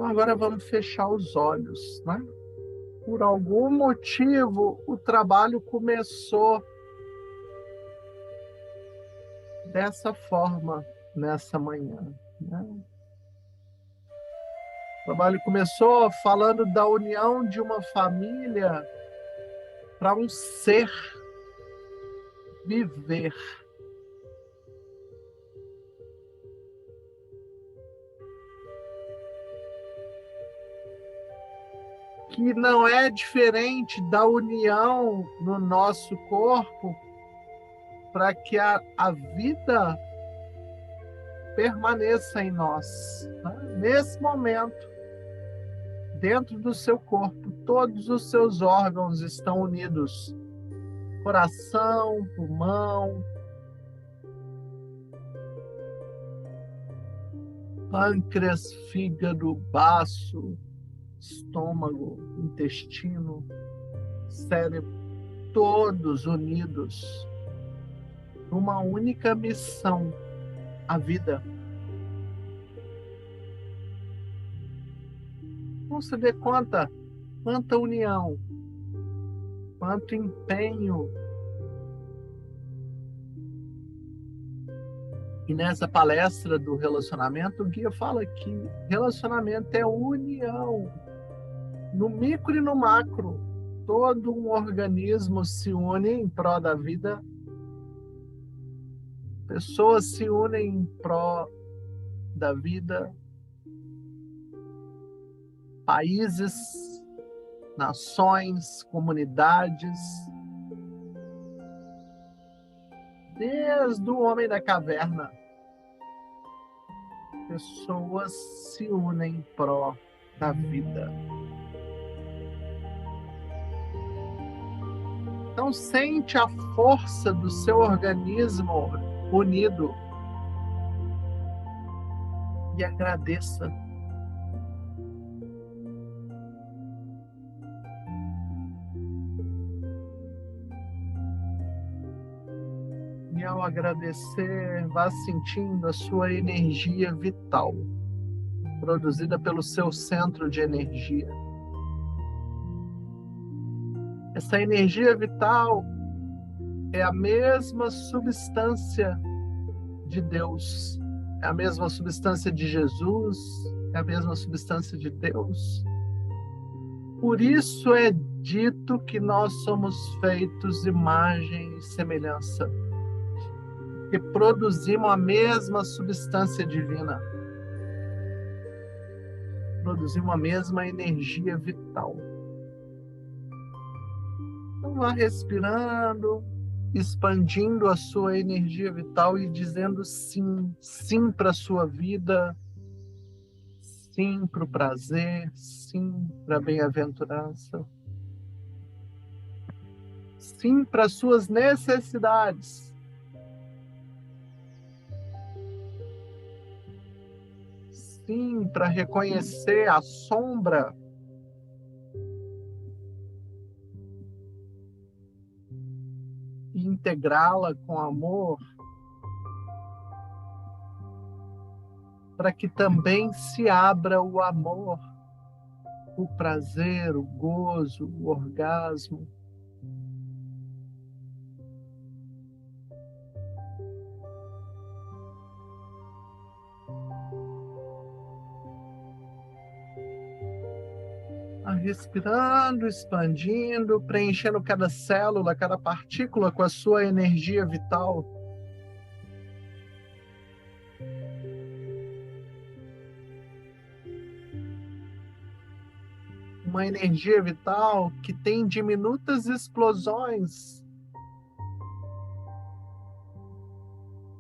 Então agora vamos fechar os olhos, né? Por algum motivo, o trabalho começou dessa forma nessa manhã, né? O trabalho começou falando da união de uma família para um ser viver. Que não é diferente da união no nosso corpo para que a vida permaneça em nós, né? Nesse momento, dentro do seu corpo, todos os seus órgãos estão unidos. Coração, pulmão, pâncreas, fígado, baço, estômago, intestino, cérebro, todos unidos numa única missão, a vida. Então você dê conta, quanta união, quanto empenho. E nessa palestra do relacionamento, o guia fala que relacionamento é união, no micro e no macro. Todo um organismo se une em prol da vida. Pessoas se unem em prol da vida. Países, nações, comunidades. Desde o homem da caverna, pessoas se unem em prol da vida. Então sente a força do seu organismo unido e agradeça. E ao agradecer, vá sentindo a sua energia vital, produzida pelo seu centro de energia. Essa energia vital é a mesma substância de Deus, é a mesma substância de Jesus, é a mesma substância de Deus. Por isso é dito que nós somos feitos imagem e semelhança, que produzimos a mesma substância divina, produzimos a mesma energia vital. Então vá respirando, expandindo a sua energia vital e dizendo sim, sim para a sua vida, sim para o prazer, sim para a bem-aventurança, sim para as suas necessidades, sim para reconhecer a sombra e integrá-la com amor, para que também se abra o amor, o prazer, o gozo, o orgasmo. Respirando, expandindo, preenchendo cada célula, cada partícula com a sua energia vital. Uma energia vital que tem diminutas explosões.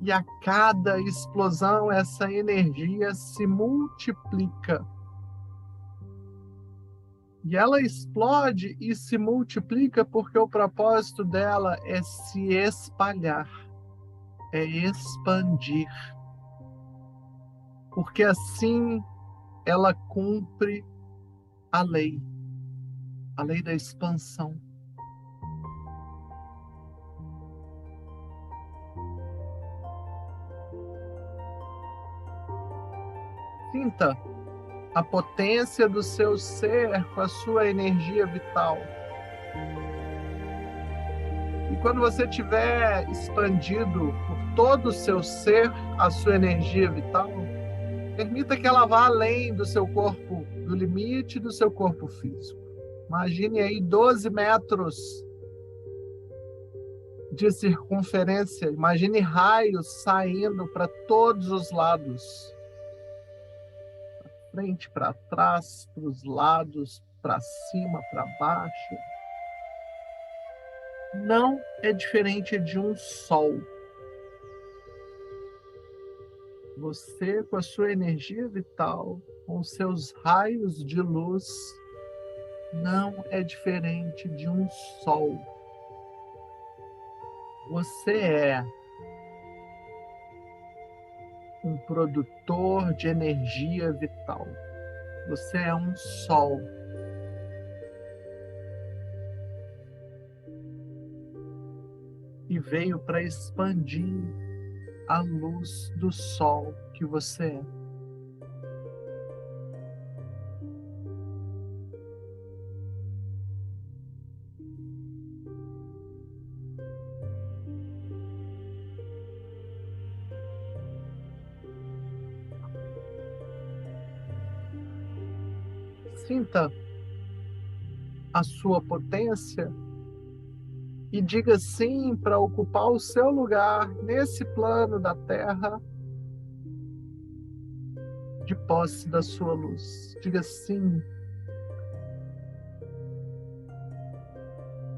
E a cada explosão, essa energia se multiplica. E ela explode e se multiplica porque o propósito dela é se espalhar, é expandir. Porque assim ela cumpre a lei da expansão. Sinta a potência do seu ser com a sua energia vital. E quando você tiver expandido por todo o seu ser a sua energia vital, permita que ela vá além do seu corpo, do limite do seu corpo físico. Imagine aí 12 metros de circunferência, imagine raios saindo para todos os lados. Para frente, para trás, para os lados, para cima, para baixo. Não é diferente de um sol. Você, com a sua energia vital, com seus raios de luz, não é diferente de um sol. Você é um produtor de energia vital. Você é um sol. E veio para expandir a luz do sol que você é. Sinta a sua potência e diga sim para ocupar o seu lugar nesse plano da Terra de posse da sua luz. Diga sim.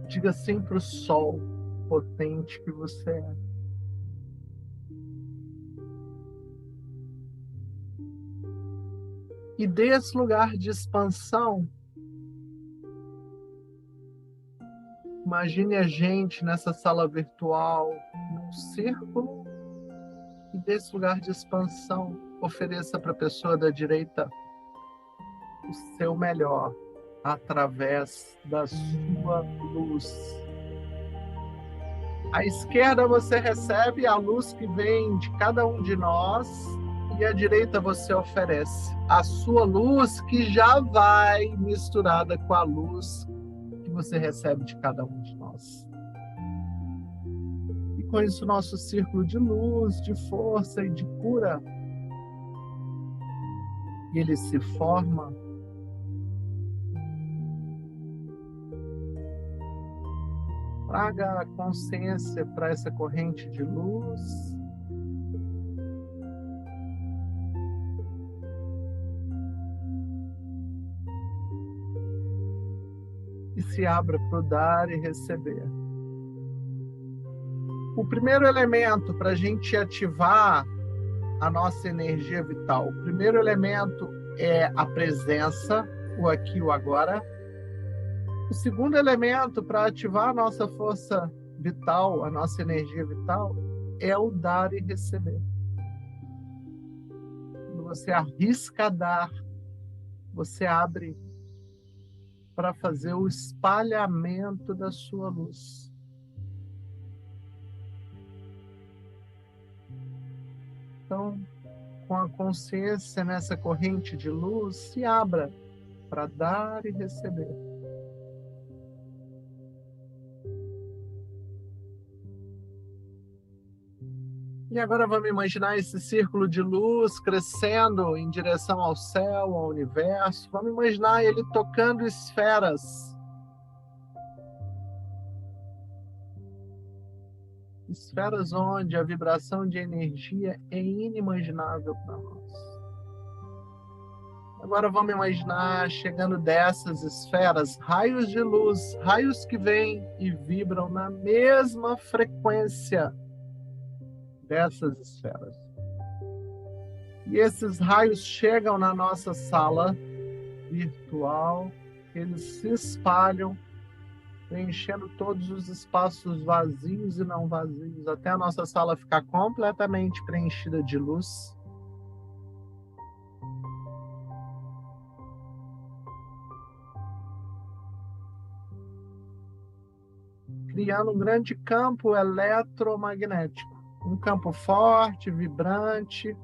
Diga sim para o sol potente que você é. E dê esse lugar de expansão. Imagine a gente nessa sala virtual, num círculo, e desse lugar de expansão, ofereça para a pessoa da direita o seu melhor, através da sua luz. À esquerda você recebe a luz que vem de cada um de nós, e à direita você oferece a sua luz, que já vai misturada com a luz que você recebe de cada um de nós. E com isso nosso círculo de luz, de força e de cura, ele se forma. Traga a consciência para essa corrente de luz. E se abra para o dar e receber. O primeiro elemento para a gente ativar a nossa energia vital, o primeiro elemento é a presença, o aqui e o agora. O segundo elemento para ativar a nossa força vital, a nossa energia vital, é o dar e receber. Quando você arrisca dar, você abre para fazer o espalhamento da sua luz. Então, com a consciência nessa corrente de luz, se abra para dar e receber. E agora vamos imaginar esse círculo de luz crescendo em direção ao céu, ao universo. Vamos imaginar ele tocando esferas. Esferas onde a vibração de energia é inimaginável para nós. Agora vamos imaginar chegando dessas esferas, raios de luz, raios que vêm e vibram na mesma frequência dessas esferas. E esses raios chegam na nossa sala virtual, eles se espalham, preenchendo todos os espaços vazios e não vazios, até a nossa sala ficar completamente preenchida de luz. Criando um grande campo eletromagnético. Um campo forte, vibrante,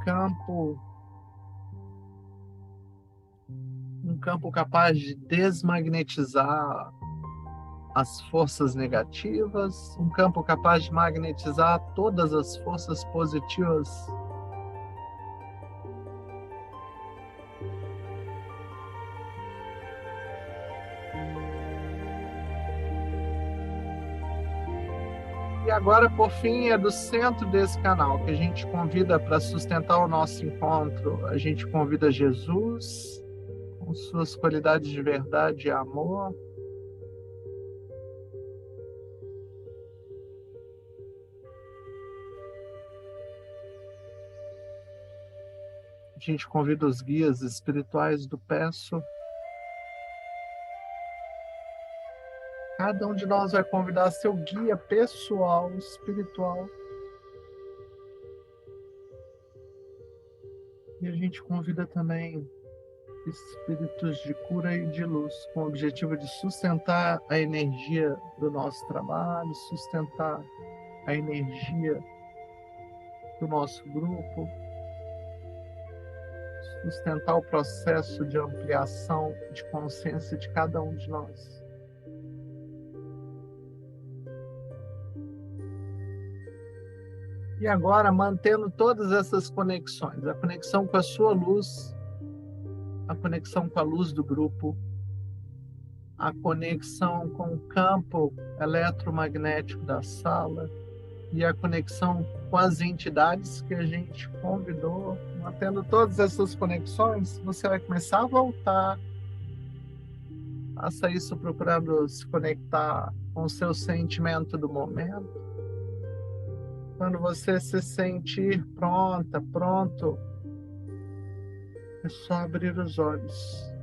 campo capaz de desmagnetizar as forças negativas, um campo capaz de magnetizar todas as forças positivas. E agora, por fim, é do centro desse canal que a gente convida para sustentar o nosso encontro. A gente convida Jesus, com suas qualidades de verdade e amor. A gente convida os guias espirituais do Peço. Cada um de nós vai convidar seu guia pessoal, espiritual. E a gente convida também espíritos de cura e de luz, com o objetivo de sustentar a energia do nosso trabalho, sustentar a energia do nosso grupo, sustentar o processo de ampliação de consciência de cada um de nós. E agora, mantendo todas essas conexões, a conexão com a sua luz, a conexão com a luz do grupo, a conexão com o campo eletromagnético da sala e a conexão com as entidades que a gente convidou. Mantendo todas essas conexões, você vai começar a voltar. Faça isso procurando se conectar com o seu sentimento do momento. Quando você se sentir pronta, pronto, é só abrir os olhos.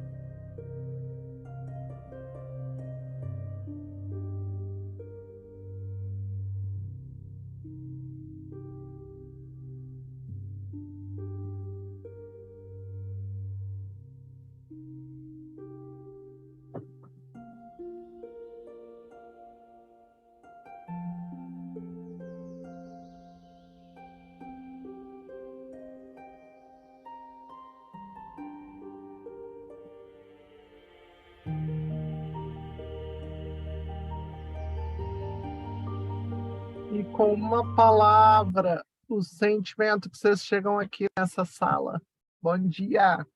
E com uma palavra, o sentimento que vocês chegam aqui nessa sala. Bom dia!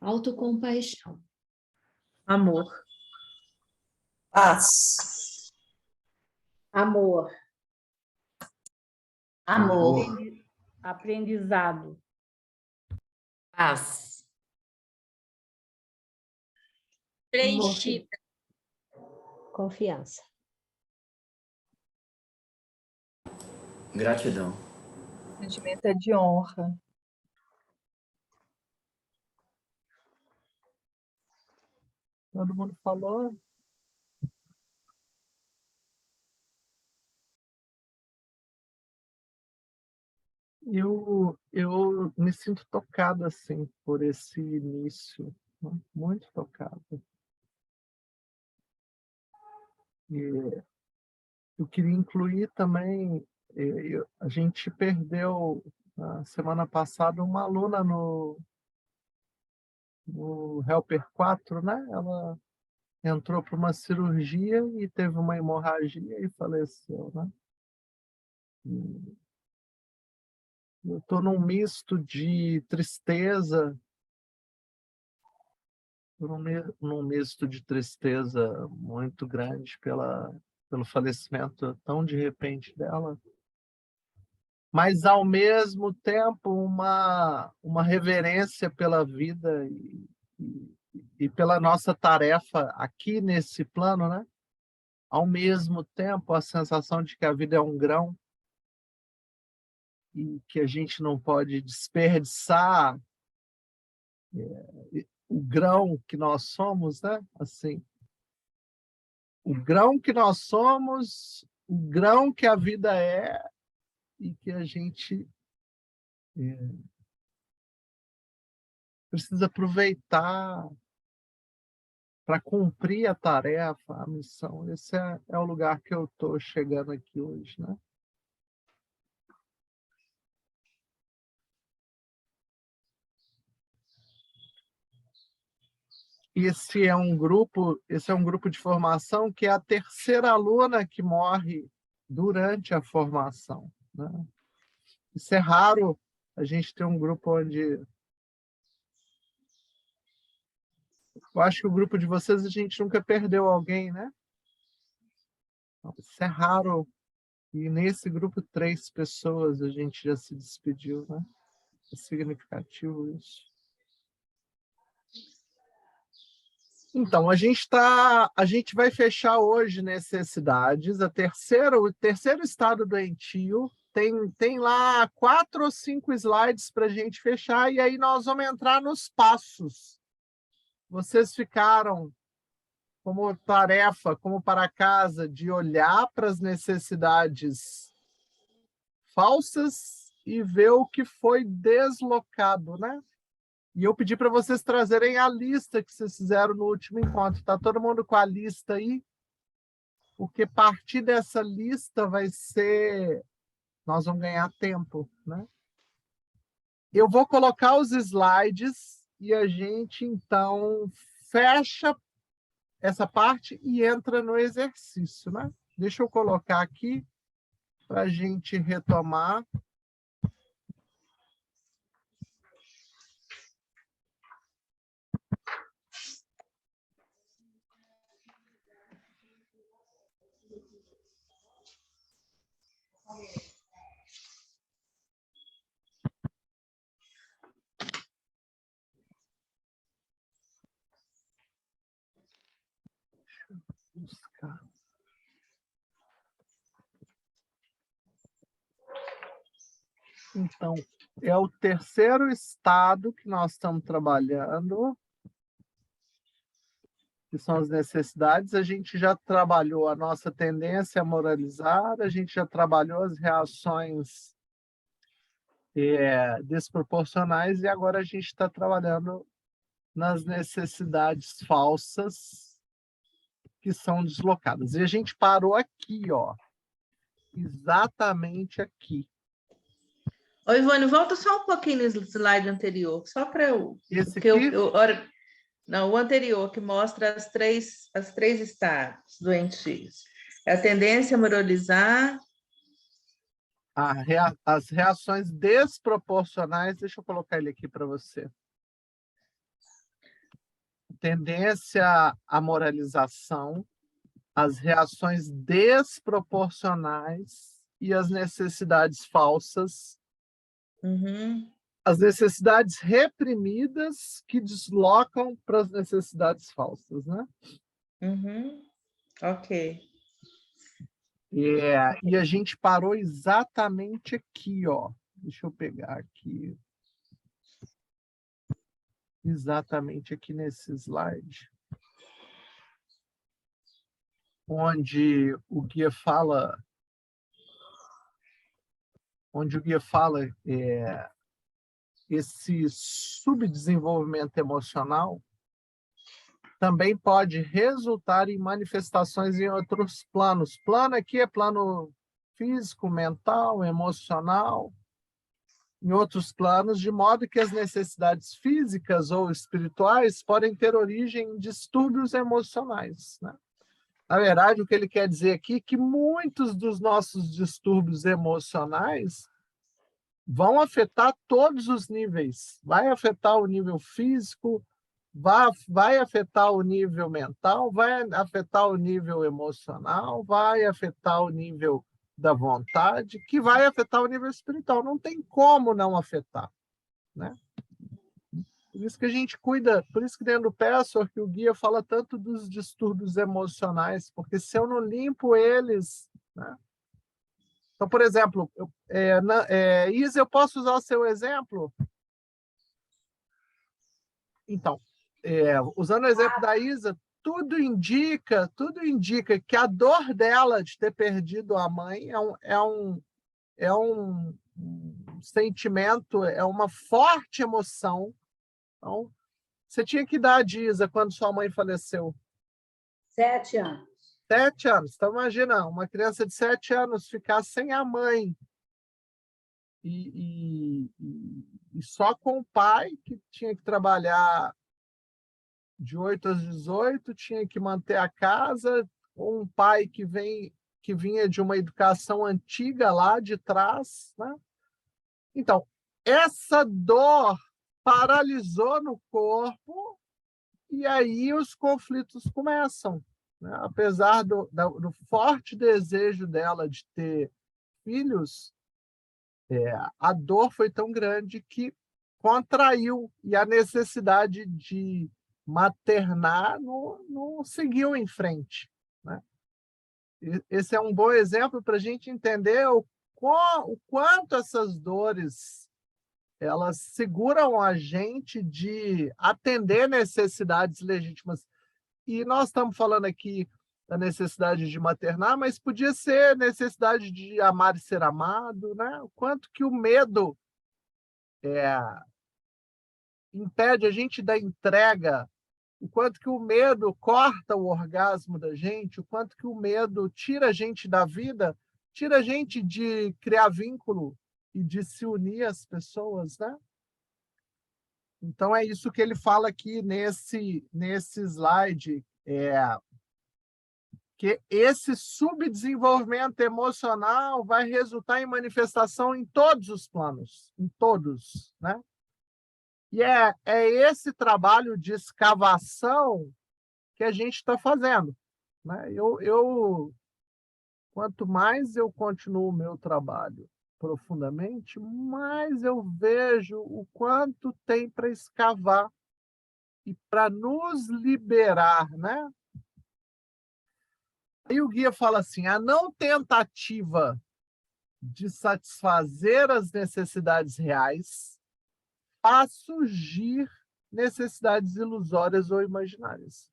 Autocompaixão. Amor. Paz. Amor. Amor. Aprendizado. Paz. Preenchida. Confiança. Gratidão. O sentimento é de honra. Todo mundo falou? Eu me sinto tocado assim por esse início, né? Muito tocado. E eu queria incluir também, a gente perdeu na semana passada uma aluna no Helper 4, né? Ela entrou para uma cirurgia e teve uma hemorragia e faleceu, né? Eu estou num misto de tristeza, num misto de tristeza muito grande pelo falecimento tão de repente dela, mas ao mesmo tempo uma reverência pela vida e pela nossa tarefa aqui nesse plano, né? Ao mesmo tempo a sensação de que a vida é um grão e que a gente não pode desperdiçar o grão que nós somos, né? Assim, o grão que nós somos, o grão que a vida é e que a gente precisa aproveitar para cumprir a tarefa, a missão. Esse é o lugar que eu estou chegando aqui hoje, né? Esse é um grupo de formação que é a terceira aluna que morre durante a formação, né? Isso é raro, a gente ter um grupo onde... Eu acho que o grupo de vocês, a gente nunca perdeu alguém, né? Isso é raro. E nesse grupo, 3 pessoas a gente já se despediu, né? É significativo isso. Então, a gente vai fechar hoje necessidades. O terceiro estado doentio tem lá 4 ou 5 slides para a gente fechar, e aí nós vamos entrar nos passos. Vocês ficaram como tarefa, como para casa, de olhar para as necessidades falsas e ver o que foi deslocado, né? E eu pedi para vocês trazerem a lista que vocês fizeram no último encontro. Tá todo mundo com a lista aí? Porque partir dessa lista vai ser... Nós vamos ganhar tempo, né? Eu vou colocar os slides e a gente, então, fecha essa parte e entra no exercício, né? Deixa eu colocar aqui para a gente retomar. Buscar. Então, é o terceiro estado que nós estamos trabalhando, que são as necessidades. A gente já trabalhou a nossa tendência a moralizar, a gente já trabalhou as reações desproporcionais, e agora a gente está trabalhando nas necessidades falsas que são deslocadas. E a gente parou aqui, ó, exatamente aqui. Ô, Ivone, volta só um pouquinho no slide anterior, só para eu... Esse porque aqui? Não, o anterior, que mostra as três estados doentios. É a tendência a moralizar... As reações desproporcionais, deixa eu colocar ele aqui para você. Tendência à moralização, as reações desproporcionais e as necessidades falsas, as necessidades reprimidas que deslocam para as necessidades falsas, né? Ok. E a gente parou exatamente aqui, ó. Deixa eu pegar aqui. Exatamente aqui nesse slide. Onde o guia fala esse subdesenvolvimento emocional também pode resultar em manifestações em outros planos. Plano aqui é plano físico, mental, emocional, em outros planos, de modo que as necessidades físicas ou espirituais podem ter origem em distúrbios emocionais, né? Na verdade, o que ele quer dizer aqui é que muitos dos nossos distúrbios emocionais vão afetar todos os níveis. Vai afetar o nível físico, vai afetar o nível mental, vai afetar o nível emocional, vai afetar o nível da vontade, que vai afetar o nível espiritual. Não tem como não afetar, né? Por isso que a gente cuida, por isso que dentro do Pessor, que o guia fala tanto dos distúrbios emocionais, porque se eu não limpo eles, né? Então, por exemplo, Isa, eu posso usar o seu exemplo? Então, usando o exemplo da Isa, tudo indica que a dor dela de ter perdido a mãe é um sentimento, é uma forte emoção. Então, Você tinha que idade, Isa, quando sua mãe faleceu? 7 anos. 7 anos. Então, imagina, uma criança de 7 anos ficar sem a mãe e só com o pai, que tinha que trabalhar de 8 às 18, tinha que manter a casa, ou um pai que vinha de uma educação antiga lá de trás, né? Então, essa dor paralisou no corpo e aí os conflitos começam, né? Apesar do forte desejo dela de ter filhos, a dor foi tão grande que contraiu e a necessidade de maternar não seguiu em frente, né? Esse é um bom exemplo para a gente entender o quanto essas dores elas seguram a gente de atender necessidades legítimas. E nós estamos falando aqui da necessidade de maternar, mas podia ser necessidade de amar e ser amado, né? O quanto que o medo impede a gente da entrega, o quanto que o medo corta o orgasmo da gente, o quanto que o medo tira a gente da vida, tira a gente de criar vínculo e de se unir às pessoas, né? Então, é isso que ele fala aqui nesse slide, que esse subdesenvolvimento emocional vai resultar em manifestação em todos os planos, em todos, né? E é esse trabalho de escavação que a gente está fazendo, né? Quanto mais eu continuo o meu trabalho profundamente, mais eu vejo o quanto tem para escavar e para nos liberar, né? Aí o guia fala assim, a não tentativa de satisfazer as necessidades reais faz surgir necessidades ilusórias ou imaginárias.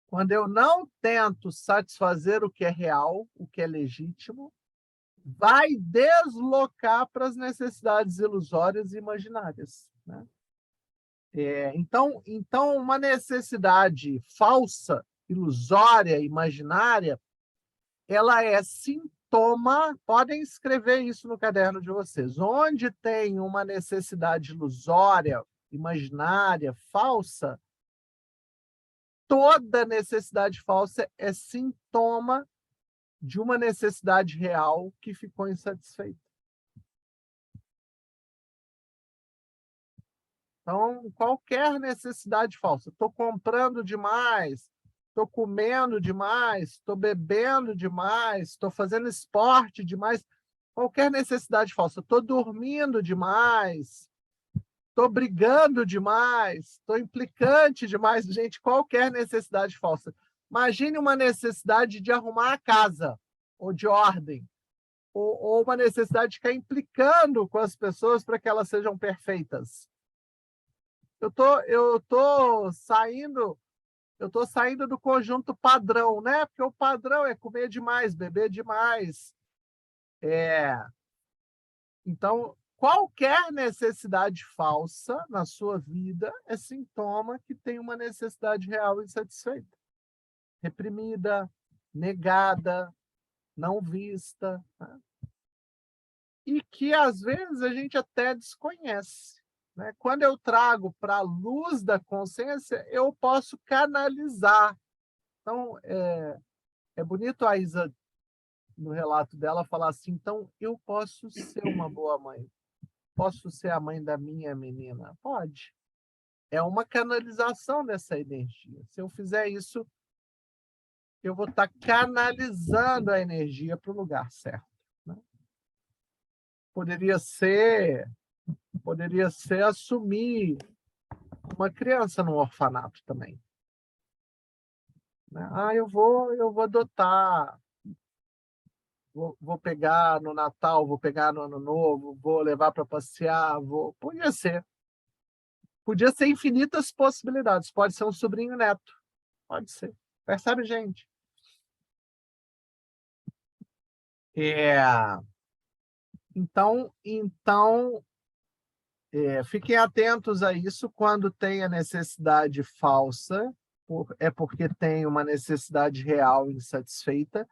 Quando eu não tento satisfazer o que é real, o que é legítimo, vai deslocar para as necessidades ilusórias e imaginárias, né? Então, uma necessidade falsa, ilusória, imaginária, ela é sintoma, podem escrever isso no caderno de vocês, onde tem uma necessidade ilusória, imaginária, falsa, toda necessidade falsa é sintoma de uma necessidade real que ficou insatisfeita. Então, qualquer necessidade falsa, estou comprando demais, estou comendo demais, estou bebendo demais, estou fazendo esporte demais, qualquer necessidade falsa, estou dormindo demais, estou brigando demais, estou implicante demais, gente, qualquer necessidade falsa. Imagine uma necessidade de arrumar a casa, ou de ordem, ou uma necessidade de ficar implicando com as pessoas para que elas sejam perfeitas. Eu tô saindo do conjunto padrão, né? Porque o padrão é comer demais, beber demais. Então, qualquer necessidade falsa na sua vida é sintoma que tem uma necessidade real insatisfeita, reprimida, negada, não vista, né? E que às vezes a gente até desconhece, né? Quando eu trago para a luz da consciência, eu posso canalizar. Então, é bonito a Isa, no relato dela, falar assim, então, eu posso ser uma boa mãe. Posso ser a mãe da minha menina? Pode. É uma canalização dessa energia. Se eu fizer isso, eu vou estar canalizando a energia para o lugar certo, né? Poderia ser assumir uma criança no orfanato também, né? Eu vou adotar, vou pegar no Natal, vou pegar no Ano Novo, vou levar para passear, podia ser infinitas possibilidades. Pode ser um sobrinho neto, pode ser. Percebe, gente? Então, Fiquem atentos a isso quando tem a necessidade falsa, é porque tem uma necessidade real insatisfeita.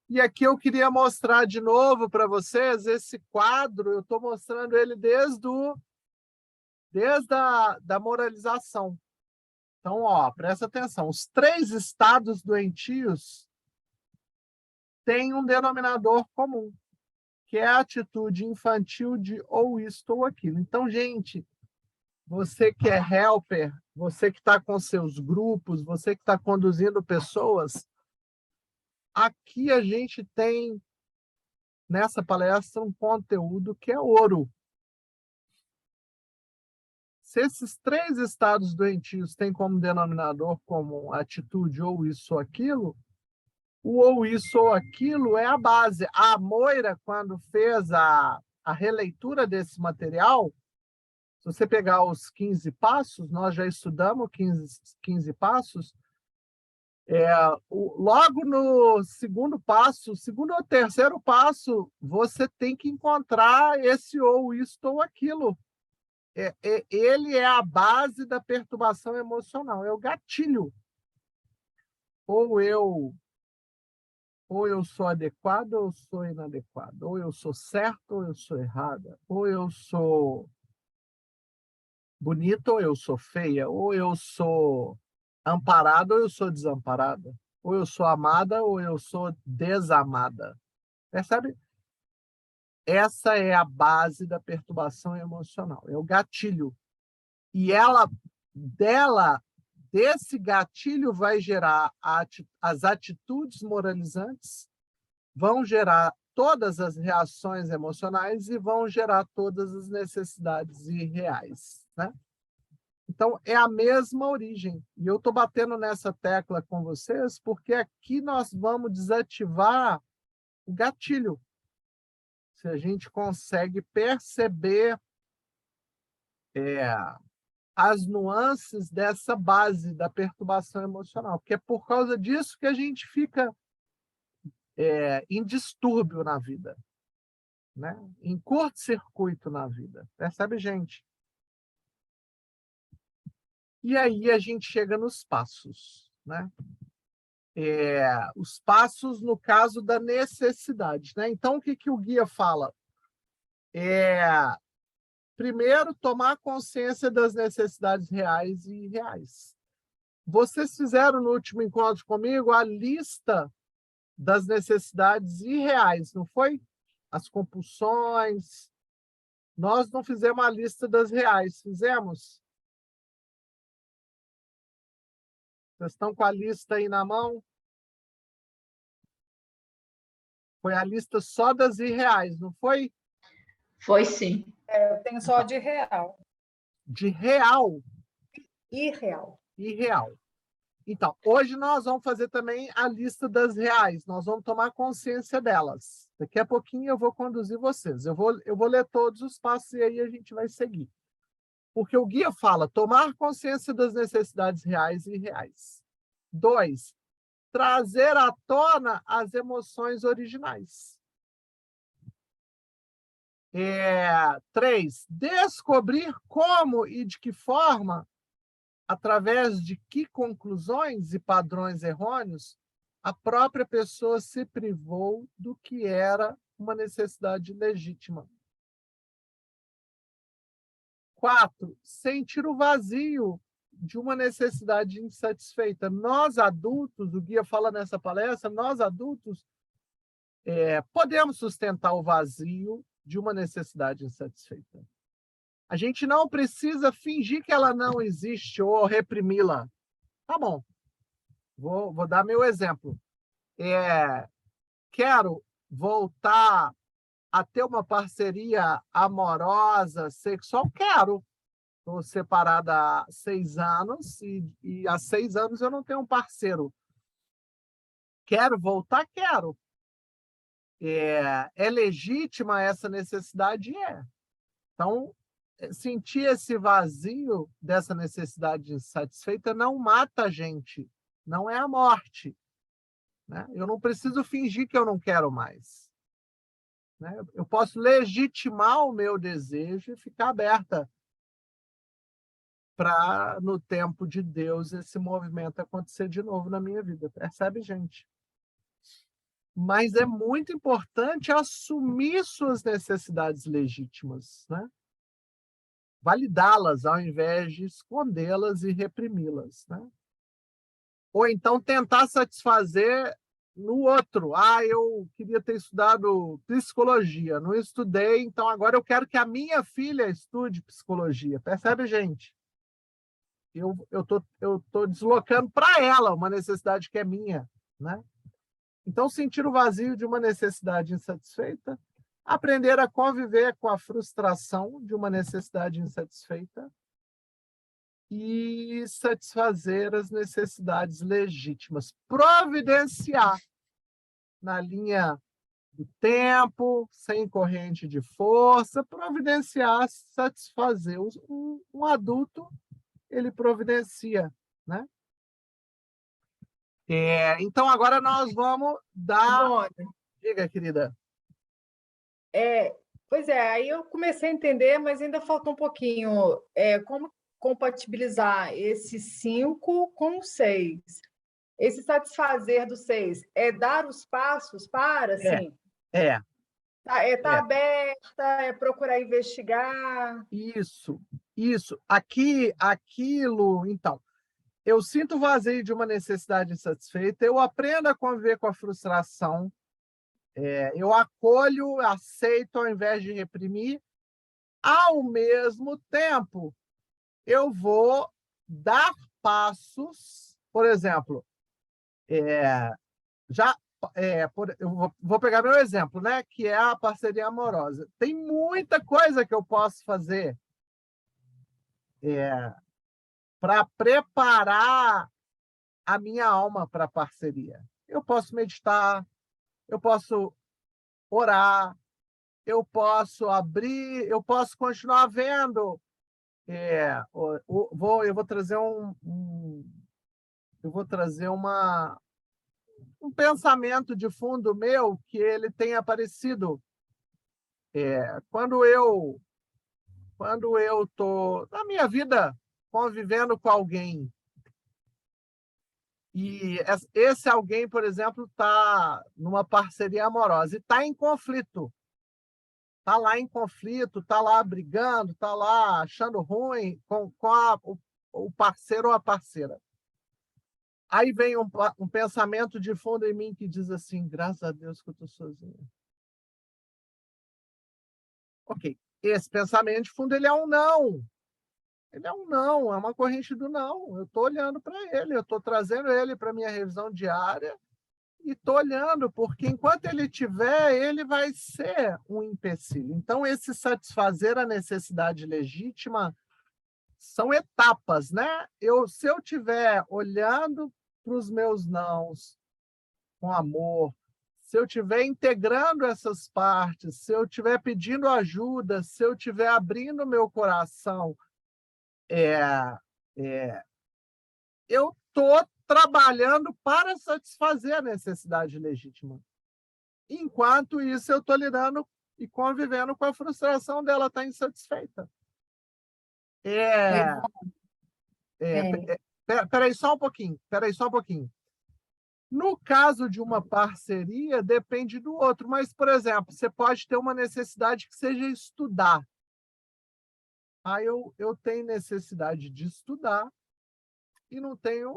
E aqui eu queria mostrar de novo para vocês esse quadro, eu estou mostrando ele desde a moralização. Então, presta atenção, os 3 estados doentios têm um denominador comum, que é a atitude infantil de ou isto ou aquilo. Então, gente, você que é helper, você que está com seus grupos, você que está conduzindo pessoas, aqui a gente tem, nessa palestra, um conteúdo que é ouro. Se esses 3 estados doentios têm como denominador comum atitude ou isso ou aquilo, o ou isso ou aquilo é a base. A Moira, quando fez a releitura desse material, se você pegar os 15 passos, nós já estudamos 15 passos, logo no segundo passo, segundo ou terceiro passo, você tem que encontrar esse ou isto ou aquilo. Ele é a base da perturbação emocional, é o gatilho. Ou eu sou adequado ou eu sou inadequado, ou eu sou certo ou eu sou errada, ou eu sou bonita ou eu sou feia, ou eu sou amparada ou eu sou desamparada, ou eu sou amada ou eu sou desamada. Percebe? Essa é a base da perturbação emocional, é o gatilho. E desse gatilho vai gerar as atitudes moralizantes, vão gerar todas as reações emocionais e vão gerar todas as necessidades irreais, né? Então, é a mesma origem. E eu estou batendo nessa tecla com vocês porque aqui nós vamos desativar o gatilho. Se a gente consegue perceber as nuances dessa base da perturbação emocional, porque é por causa disso que a gente fica em distúrbio na vida, né? Em curto-circuito na vida. Percebe, gente? E aí a gente chega nos passos, né? Os passos no caso da necessidade, né? Então, o que o guia fala? Primeiro, tomar consciência das necessidades reais e irreais. Vocês fizeram no último encontro comigo a lista das necessidades irreais, não foi? As compulsões. Nós não fizemos a lista das reais, fizemos? Vocês estão com a lista aí na mão? Foi a lista só das irreais, não foi? Foi sim. Eu tenho só de real. De real. Irreal. Irreal. Então, hoje nós vamos fazer também a lista das reais. Nós vamos tomar consciência delas. Daqui a pouquinho eu vou conduzir vocês. Eu vou ler todos os passos e aí a gente vai seguir. Porque o guia fala tomar consciência das necessidades reais e irreais. 2, trazer à tona as emoções originais. 3, descobrir como e de que forma, através de que conclusões e padrões errôneos, a própria pessoa se privou do que era uma necessidade legítima. 4, sentir o vazio de uma necessidade insatisfeita. Nós adultos, o guia fala nessa palestra, nós adultos podemos sustentar o vazio de uma necessidade insatisfeita. A gente não precisa fingir que ela não existe ou reprimi-la. Tá bom. Vou dar meu exemplo. Quero voltar a ter uma parceria amorosa, sexual? Quero. Estou separada há 6 anos e há 6 anos eu não tenho um parceiro. Quero voltar? Quero. É legítima essa necessidade? É. Então, sentir esse vazio dessa necessidade insatisfeita não mata a gente, não é a morte, né? Eu não preciso fingir que eu não quero mais, né? Eu posso legitimar o meu desejo e ficar aberta para, no tempo de Deus, esse movimento acontecer de novo na minha vida. Percebe, gente? Mas é muito importante assumir suas necessidades legítimas, né? Validá-las ao invés de escondê-las e reprimi-las, né? Ou então tentar satisfazer no outro. Eu queria ter estudado psicologia, não estudei, então agora eu quero que a minha filha estude psicologia. Percebe, gente? Eu tô deslocando para ela uma necessidade que é minha, né? Então, sentir o vazio de uma necessidade insatisfeita, aprender a conviver com a frustração de uma necessidade insatisfeita e satisfazer as necessidades legítimas. Providenciar na linha do tempo, sem corrente de força, providenciar, satisfazer. Um adulto, ele providencia, né? Então, agora nós vamos dar... Simone, Diga, querida. pois é, aí eu comecei a entender, mas ainda faltou um pouquinho. Como compatibilizar esse 5 com o 6? Esse satisfazer do 6 é dar os passos para, assim? Tá aberta, é procurar investigar. Isso. Aquilo, então, eu sinto o vazio de uma necessidade insatisfeita, eu aprendo a conviver com a frustração, eu acolho, aceito ao invés de reprimir, ao mesmo tempo, eu vou dar passos, por exemplo, eu vou pegar meu exemplo, né, que é a parceria amorosa. Tem muita coisa que eu posso fazer para preparar a minha alma para a parceria. Eu posso meditar, eu posso orar, eu posso abrir, eu posso continuar vendo. Eu vou trazer um pensamento de fundo meu que ele tem aparecido quando eu estou na minha vida convivendo com alguém. E esse alguém, por exemplo, está numa parceria amorosa e está em conflito. Está lá em conflito, está lá brigando, está lá achando ruim com o parceiro ou a parceira. Aí vem um pensamento de fundo em mim que diz assim, graças a Deus que eu estou sozinho. Ok, esse pensamento de fundo ele é um não. Ele é um não, é uma corrente do não. Eu estou olhando para ele, eu estou trazendo ele para a minha revisão diária e estou olhando, porque enquanto ele tiver, ele vai ser um empecilho. Então, esse satisfazer a necessidade legítima são etapas, né? Se eu estiver olhando para os meus nãos com amor, se eu estiver integrando essas partes, se eu estiver pedindo ajuda, se eu estiver abrindo meu coração, eu estou trabalhando para satisfazer a necessidade legítima. Enquanto isso, eu estou lidando e convivendo com a frustração dela estar insatisfeita. Peraí só um pouquinho. No caso de uma parceria, depende do outro. Mas, por exemplo, você pode ter uma necessidade que seja estudar. Eu tenho necessidade de estudar e não tenho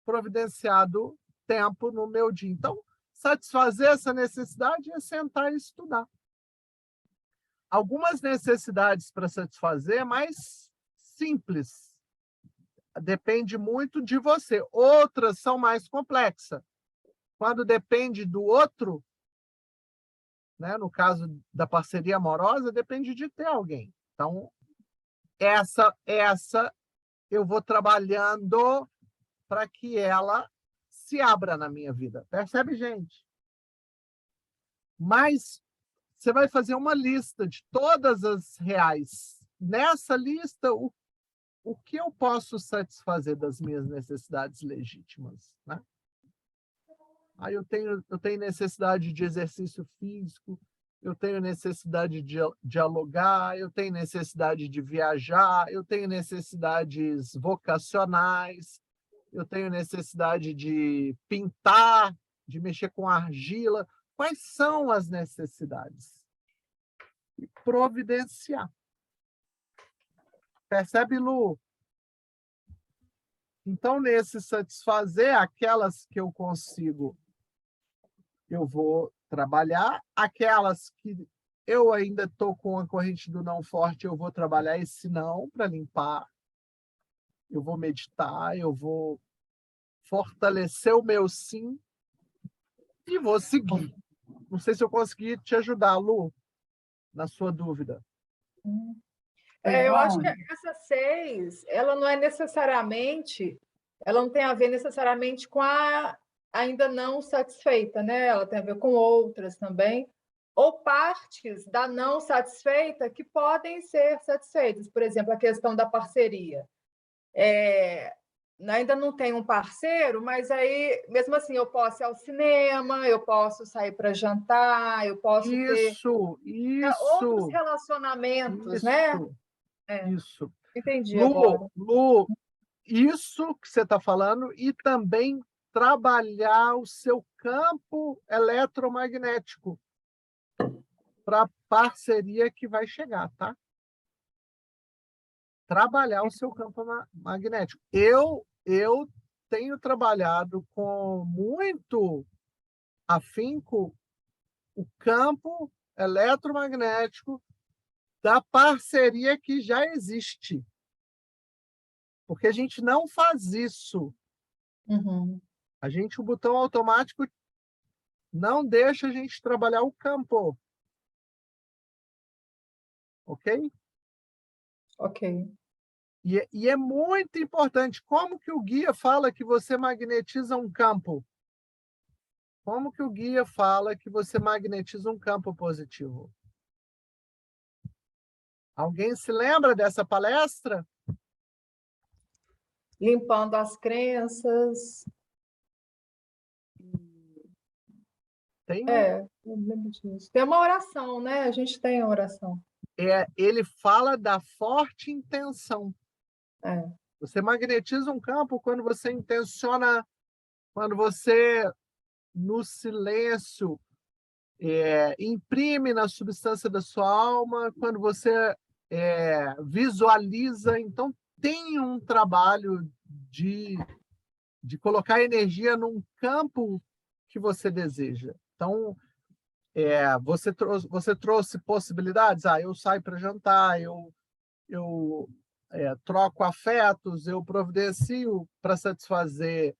providenciado tempo no meu dia. Então, satisfazer essa necessidade é sentar e estudar. Algumas necessidades para satisfazer é mais simples. Depende muito de você. Outras são mais complexas. Quando depende do outro, né, no caso da parceria amorosa, depende de ter alguém. Então, essa eu vou trabalhando para que ela se abra na minha vida. Percebe, gente? Mas você vai fazer uma lista de todas as reais. Nessa lista, o que eu posso satisfazer das minhas necessidades legítimas, né? Eu tenho necessidade de exercício físico, eu tenho necessidade de dialogar, eu tenho necessidade de viajar, eu tenho necessidades vocacionais, eu tenho necessidade de pintar, de mexer com argila. Quais são as necessidades? E providenciar. Percebe, Lu? Então, nesse satisfazer aquelas que eu consigo, eu vou trabalhar. Aquelas que eu ainda estou com a corrente do não forte, eu vou trabalhar esse não para limpar. Eu vou meditar, eu vou fortalecer o meu sim e vou seguir. Não sei se eu consegui te ajudar, Lu, na sua dúvida. Eu acho que essa 6, ela não é necessariamente, ela não tem a ver necessariamente com a ainda não satisfeita, né? Ela tem a ver com outras também, ou partes da não satisfeita que podem ser satisfeitas. Por exemplo, a questão da parceria. Ainda não tenho um parceiro, mas aí, mesmo assim, eu posso ir ao cinema, eu posso sair para jantar, eu posso ter outros relacionamentos, né? Isso. Entendi agora. Lu, isso que você está falando, e também trabalhar o seu campo eletromagnético para a parceria que vai chegar, tá? Trabalhar o seu campo magnético. Eu tenho trabalhado com muito afinco o campo eletromagnético da parceria que já existe. Porque a gente não faz isso. Uhum. O botão automático não deixa a gente trabalhar o campo. Ok? Ok. E é muito importante. Como que o guia fala que você magnetiza um campo? Como que o guia fala que você magnetiza um campo positivo? Alguém se lembra dessa palestra? Limpando as crenças. Eu lembro disso. Tem uma oração, né? A gente tem a oração. Ele fala da forte intenção. Você magnetiza um campo quando você intenciona, quando você, no silêncio, imprime na substância da sua alma, quando você visualiza. Então, tem um trabalho de colocar energia num campo que você deseja. Então, você trouxe possibilidades. Eu saio para jantar, eu troco afetos, eu providencio para satisfazer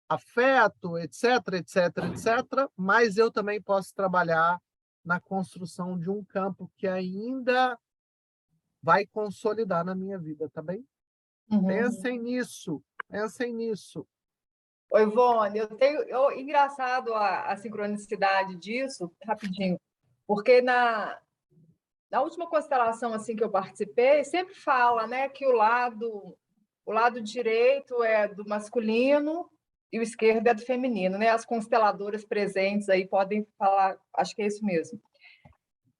afeto, etc, etc, etc. Mas eu também posso trabalhar na construção de um campo que ainda vai consolidar na minha vida, tá bem? Uhum. Pensem nisso. Oi, Ivone, engraçado a sincronicidade disso, rapidinho, porque na última constelação assim que eu participei, sempre fala, né, que o lado direito é do masculino e o esquerdo é do feminino, né? As consteladoras presentes aí podem falar, acho que é isso mesmo.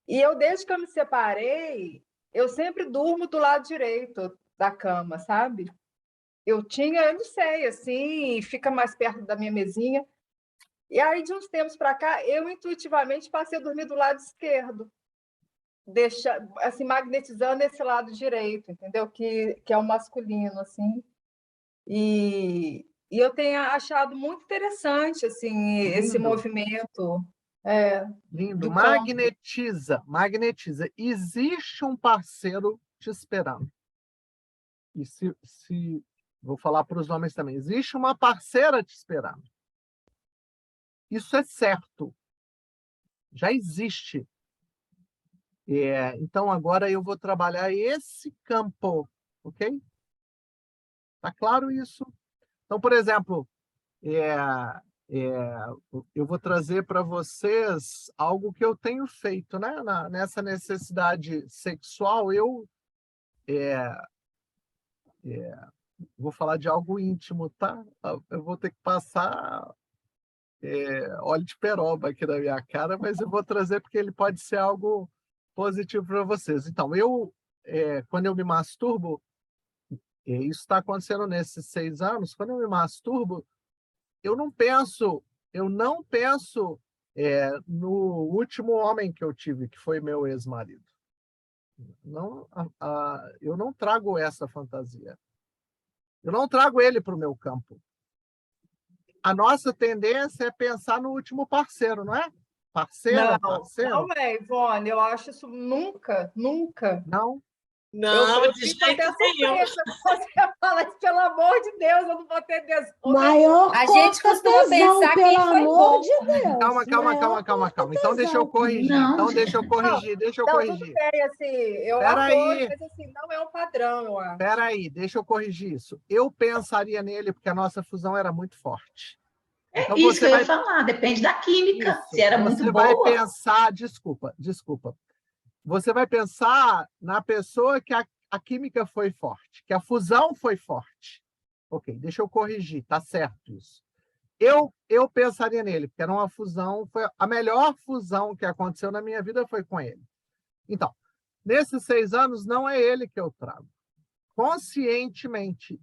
E desde que eu me separei, eu sempre durmo do lado direito da cama, sabe? Eu não sei, assim, fica mais perto da minha mesinha. E aí, de uns tempos para cá, eu intuitivamente passei a dormir do lado esquerdo, assim, magnetizando esse lado direito, entendeu? Que é o masculino, assim. E eu tenho achado muito interessante, assim, esse movimento. Lindo. Magnetiza. Existe um parceiro te esperando. E vou falar para os homens também, existe uma parceira te esperando. Isso é certo. Já existe. Então, agora eu vou trabalhar esse campo, ok? Tá claro isso? Então, por exemplo, eu vou trazer para vocês algo que eu tenho feito, né? Nessa necessidade sexual, eu vou falar de algo íntimo, tá? Eu vou ter que passar óleo de peroba aqui na minha cara, mas eu vou trazer porque ele pode ser algo positivo para vocês. Então, quando eu me masturbo, isso está acontecendo nesses 6 anos, quando eu me masturbo, eu não penso no último homem que eu tive, que foi meu ex-marido. Não, eu não trago essa fantasia. Eu não trago ele para o meu campo. A nossa tendência é pensar no último parceiro, não é? Parceira, parceiro? Não é, Ivone, eu acho isso nunca. Não? Não, eu de fico jeito até nenhum. surpresa quando você fala isso, pelo amor de Deus, eu não vou ter desonra. Maior A gente costuma tesão, pensar pelo quem foi amor bom. de Deus. Calma. Então deixa eu corrigir. Não, Deixa eu corrigir. Não, tudo bem, assim, eu apoio, mas assim, não é um padrão, eu acho. Peraí, deixa eu corrigir isso. Eu pensaria nele porque a nossa fusão era muito forte. Então, isso que eu ia falar, depende da química, isso, se era muito boa. Você vai pensar, desculpa. Você vai pensar na pessoa que a química foi forte, que a fusão foi forte. Ok, deixa eu corrigir, tá certo isso. Eu pensaria nele, porque era uma fusão, foi a melhor fusão que aconteceu na minha vida foi com ele. Então, nesses 6 anos, não é ele que eu trago. Conscientemente.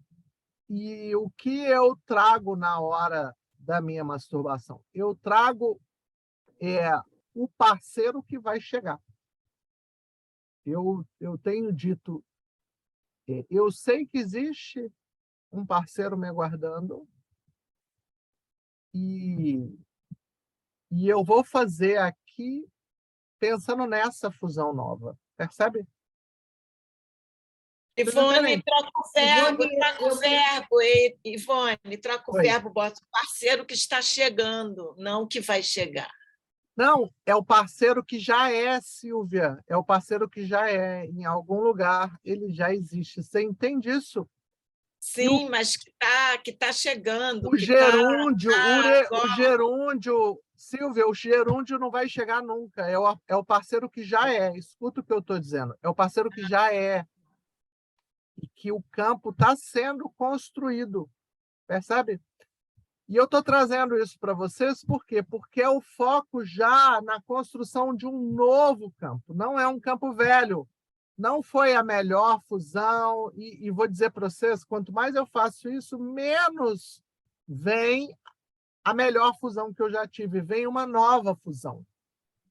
E o que eu trago na hora da minha masturbação? Eu trago o parceiro que vai chegar. Eu tenho dito, eu sei que existe um parceiro me aguardando e eu vou fazer aqui pensando nessa fusão nova. Percebe? Ivone, troca o verbo. Ivone, troca o verbo, bota o parceiro que está chegando, não o que vai chegar. Não, é o parceiro que já é, Silvia. É o parceiro que já é. Em algum lugar, ele já existe. Você entende isso? Sim, mas que tá chegando. O gerúndio, Silvia, o gerúndio não vai chegar nunca. É o parceiro que já é. Escuta o que eu estou dizendo. É o parceiro que já é. E que o campo está sendo construído. Percebe? E eu estou trazendo isso para vocês por quê? Porque é o foco já na construção de um novo campo. Não é um campo velho. Não foi a melhor fusão. E vou dizer para vocês, quanto mais eu faço isso, menos vem a melhor fusão que eu já tive. Vem uma nova fusão.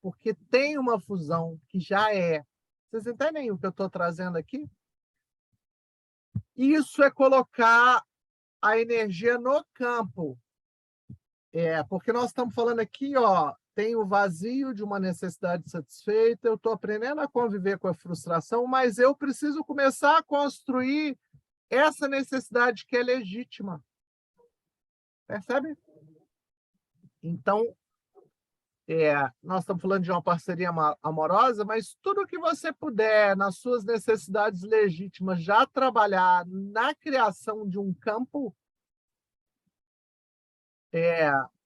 Porque tem uma fusão que já é. Vocês entendem o que eu estou trazendo aqui? Isso é colocar a energia no campo. Porque nós estamos falando aqui, tem o vazio de uma necessidade satisfeita, eu estou aprendendo a conviver com a frustração, mas eu preciso começar a construir essa necessidade que é legítima. Percebe? Então, nós estamos falando de uma parceria amorosa, mas tudo que você puder, nas suas necessidades legítimas, já trabalhar na criação de um campo,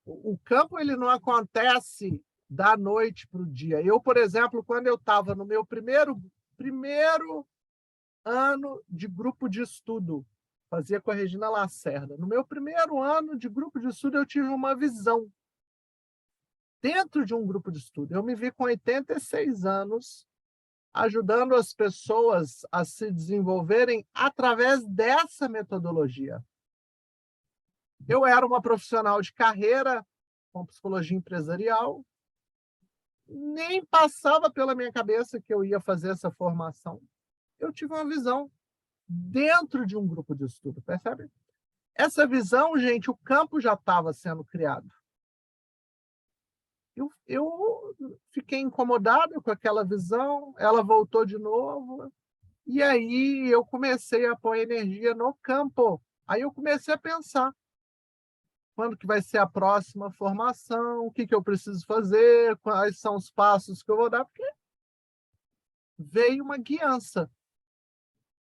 o campo ele não acontece da noite para o dia. Eu, por exemplo, quando eu estava no meu primeiro ano de grupo de estudo, fazia com a Regina Lacerda. No meu primeiro ano de grupo de estudo, eu tive uma visão. Dentro de um grupo de estudo, eu me vi com 86 anos, ajudando as pessoas a se desenvolverem através dessa metodologia. Eu era uma profissional de carreira com psicologia empresarial, nem passava pela minha cabeça que eu ia fazer essa formação. Eu tive uma visão dentro de um grupo de estudo, percebe? Essa visão, gente, o campo já estava sendo criado. Eu fiquei incomodado com aquela visão, ela voltou de novo, e aí eu comecei a pôr energia no campo. Aí eu comecei a pensar, quando que vai ser a próxima formação, o que eu preciso fazer, quais são os passos que eu vou dar, porque veio uma guiança.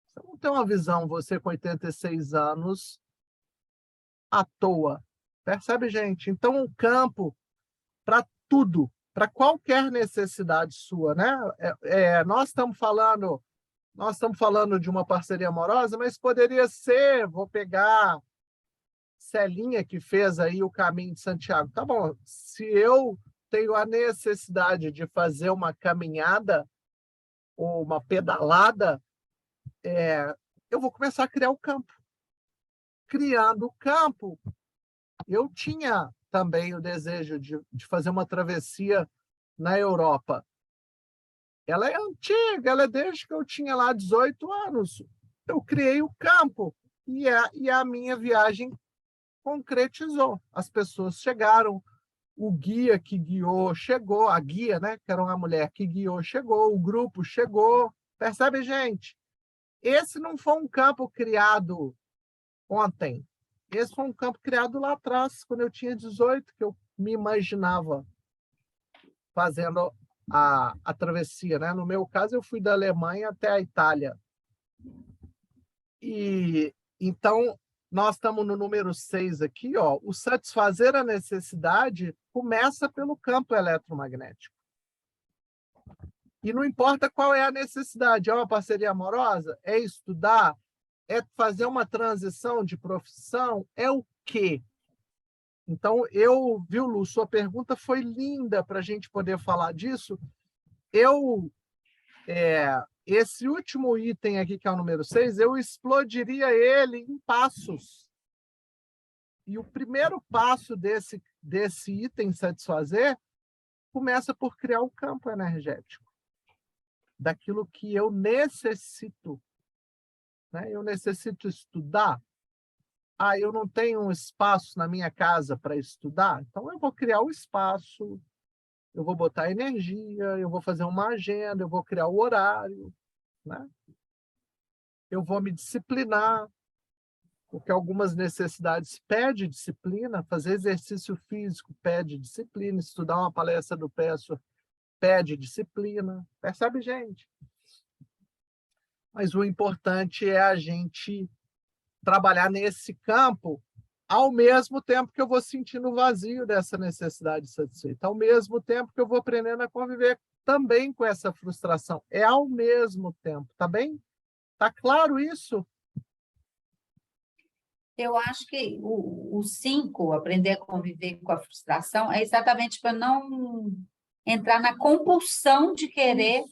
Você não tem uma visão, você com 86 anos, à toa. Percebe, gente? Então, o campo, para tudo, para qualquer necessidade sua, né? Nós estamos falando de uma parceria amorosa, mas poderia ser, vou pegar Celinha que fez aí o caminho de Santiago. Tá bom, se eu tenho a necessidade de fazer uma caminhada ou uma pedalada, eu vou começar a criar o campo. Criando o campo, eu tinha também o desejo de fazer uma travessia na Europa. Ela é antiga, ela é desde que eu tinha lá 18 anos. Eu criei o campo e a minha viagem concretizou. As pessoas chegaram, o guia que guiou chegou, a guia, né, que era uma mulher que guiou, chegou, o grupo chegou. Percebe, gente? Esse não foi um campo criado ontem. Esse foi um campo criado lá atrás, quando eu tinha 18, que eu me imaginava fazendo a travessia, né? No meu caso, eu fui da Alemanha até a Itália. E então, nós estamos no número 6 aqui, ó. O satisfazer a necessidade começa pelo campo eletromagnético. E não importa qual é a necessidade, é uma parceria amorosa, é estudar, é fazer uma transição de profissão, é o quê? Então, viu, Lu, sua pergunta foi linda para a gente poder falar disso. Esse último item aqui, que é o número 6, eu explodiria ele em passos. E o primeiro passo desse item satisfazer começa por criar um campo energético daquilo que eu necessito. Né? Eu necessito estudar. Eu não tenho um espaço na minha casa para estudar, então eu vou criar o espaço, eu vou botar energia, eu vou fazer uma agenda, eu vou criar o horário, né? Eu vou me disciplinar, porque algumas necessidades pedem disciplina, fazer exercício físico pede disciplina, estudar uma palestra do professor pede disciplina, percebe, gente? Mas o importante é a gente trabalhar nesse campo ao mesmo tempo que eu vou sentindo o vazio dessa necessidade satisfeita, ao mesmo tempo que eu vou aprendendo a conviver também com essa frustração. É ao mesmo tempo, tá bem? Tá claro isso? Eu acho que o 5, aprender a conviver com a frustração, é exatamente para não entrar na compulsão de querer,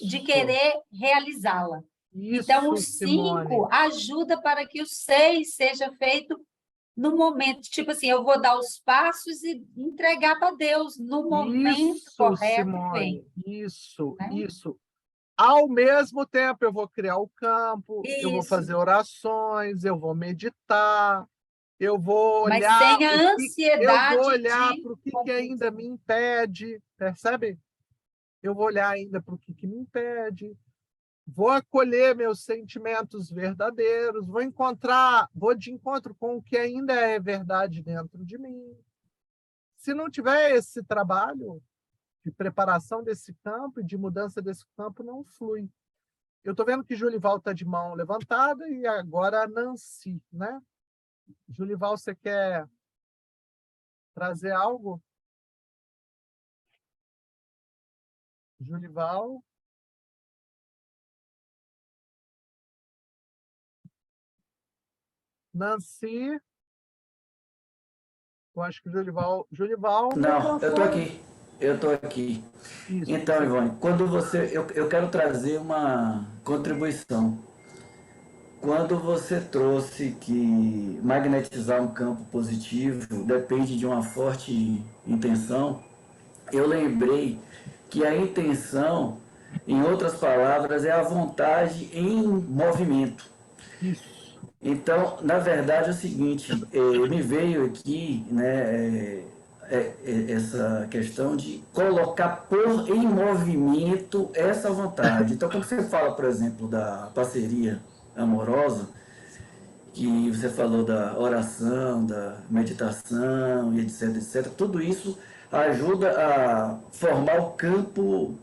de querer realizá-la. Então, o 5 ajuda para que o 6 seja feito no momento. Tipo assim, eu vou dar os passos e entregar para Deus no momento correto. Simone, isso. Ao mesmo tempo, eu vou criar o campo, eu vou fazer orações, eu vou meditar, eu vou olhar... Mas sem a ansiedade eu vou olhar para o que ainda me impede, percebe? Eu vou olhar ainda para o que me impede. Vou acolher meus sentimentos verdadeiros, vou de encontro com o que ainda é verdade dentro de mim. Se não tiver esse trabalho de preparação desse campo e de mudança desse campo, não flui. Eu estou vendo que Julival está de mão levantada e agora a Nancy, né? Julival, você quer trazer algo? Julival? Nancy? Eu acho que Julival... Não, eu estou aqui. Isso, então, Ivone, quando eu quero trazer uma contribuição. Quando você trouxe que magnetizar um campo positivo depende de uma forte intenção, eu lembrei que a intenção, em outras palavras, é a vontade em movimento. Isso. Então, na verdade, é o seguinte, me veio aqui, né, essa questão de pôr em movimento essa vontade. Então, quando você fala, por exemplo, da parceria amorosa, que você falou da oração, da meditação, e etc, etc, tudo isso ajuda a formar o campo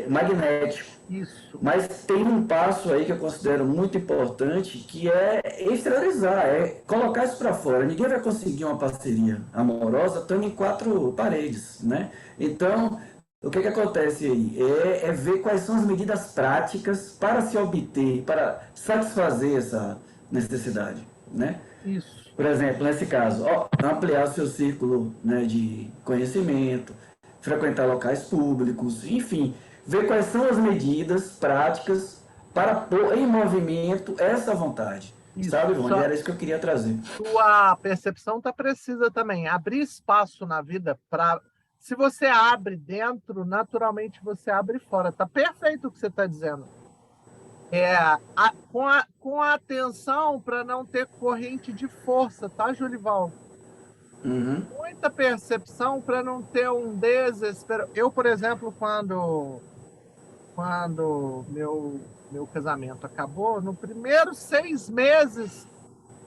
magnético. Isso. Mas tem um passo aí que eu considero muito importante, que é exteriorizar, é colocar isso para fora. Ninguém vai conseguir uma parceria amorosa estando em 4 paredes, né? Então, o que acontece aí? É ver quais são as medidas práticas para se obter, para satisfazer essa necessidade, né? Isso. Por exemplo, nesse caso, ampliar o seu círculo, né, de conhecimento, frequentar locais públicos, enfim, ver quais são as medidas práticas para pôr em movimento essa vontade. Isso. Sabe, Ivone? Era isso que eu queria trazer. Sua percepção está precisa também. Abrir espaço na vida para... Se você abre dentro, naturalmente você abre fora. Está perfeito o que você está dizendo. Com a atenção para não ter corrente de força, tá, Julival? Uhum. Muita percepção para não ter um desespero. Eu, por exemplo, quando meu casamento acabou, no primeiros 6 meses,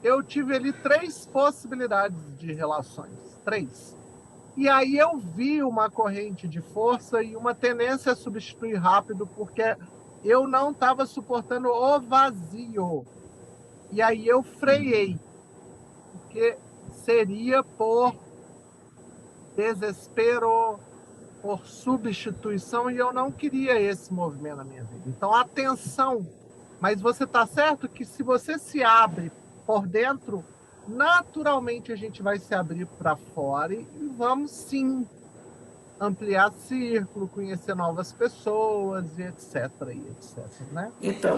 eu tive ali 3 possibilidades de relações. 3. E aí eu vi uma corrente de força e uma tendência a substituir rápido, porque eu não estava suportando o vazio. E aí eu freiei, porque seria por desespero, por substituição, e eu não queria esse movimento na minha vida. Então, atenção. Mas você está certo que se você se abre por dentro, naturalmente a gente vai se abrir para fora e vamos sim ampliar círculo, conhecer novas pessoas e etc, né? Então,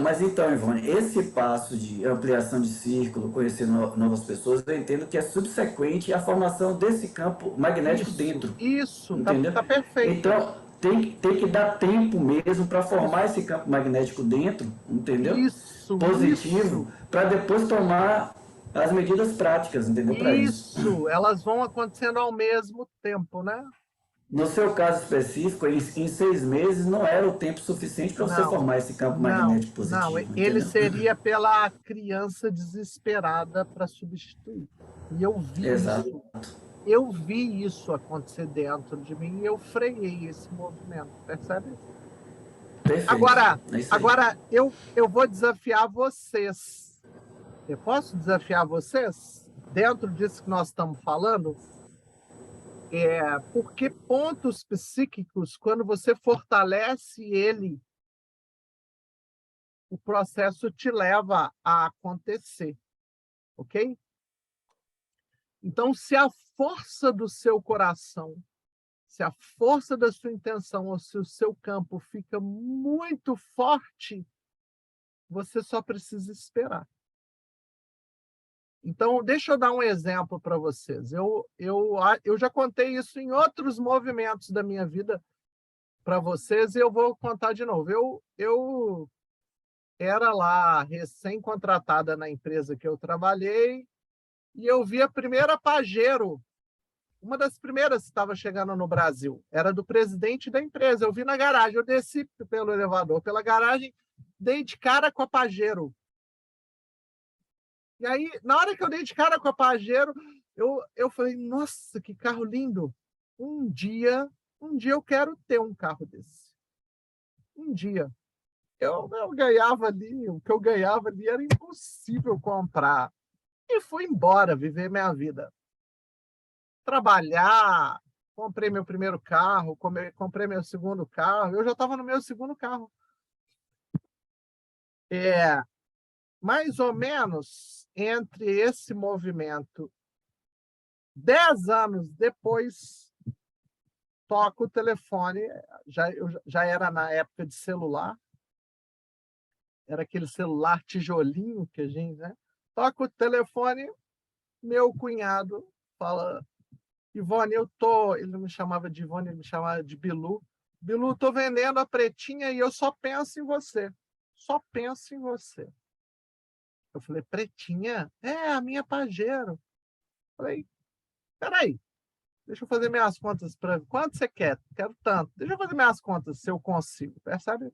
Ivone, esse passo de ampliação de círculo, conhecer novas pessoas, eu entendo que é subsequente à formação desse campo magnético dentro. Isso, entendeu? Tá perfeito. Então, tem que dar tempo mesmo para formar esse campo magnético dentro, entendeu? Isso. Positivo, para depois tomar as medidas práticas, entendeu? Para isso, elas vão acontecendo ao mesmo tempo, né? No seu caso específico, em 6 meses, não era o tempo suficiente para você formar esse campo magnético positivo. Não, entendeu? ele seria pela criança desesperada para substituir. E eu vi isso. Eu vi isso acontecer dentro de mim e eu freiei esse movimento, percebe? Perfeito. Agora eu vou desafiar vocês. Eu posso desafiar vocês? Dentro disso que nós estamos falando? Porque pontos psíquicos, quando você fortalece ele, o processo te leva a acontecer, ok? Então, se a força do seu coração, se a força da sua intenção ou se o seu campo fica muito forte, você só precisa esperar. Então, deixa eu dar um exemplo para vocês. Eu já contei isso em outros movimentos da minha vida para vocês e eu vou contar de novo. Eu era lá recém-contratada na empresa que eu trabalhei e eu vi a primeira Pajero, uma das primeiras que estava chegando no Brasil. Era do presidente da empresa. Eu vi na garagem, eu desci pelo elevador, pela garagem, dei de cara com a Pajero. E aí, na hora que eu dei de cara com a Pajero, eu falei, nossa, que carro lindo. Um dia eu quero ter um carro desse. Um dia. Eu ganhava ali, o que eu ganhava ali era impossível comprar. E fui embora viver minha vida. Trabalhar, comprei meu primeiro carro, comprei meu segundo carro, eu já estava no meu segundo carro. Mais ou menos entre esse movimento, 10 anos depois, toco o telefone, eu já era na época de celular, era aquele celular tijolinho que a gente, né? Toca o telefone, meu cunhado fala, Ivone, ele não me chamava de Ivone, ele me chamava de Bilu. Bilu, estou vendendo a pretinha e eu só penso em você. Só penso em você. Eu falei, pretinha? A minha Pajero. Falei, peraí, deixa eu fazer minhas contas. Quanto você quer? Quero tanto. Deixa eu fazer minhas contas, se eu consigo. Percebe?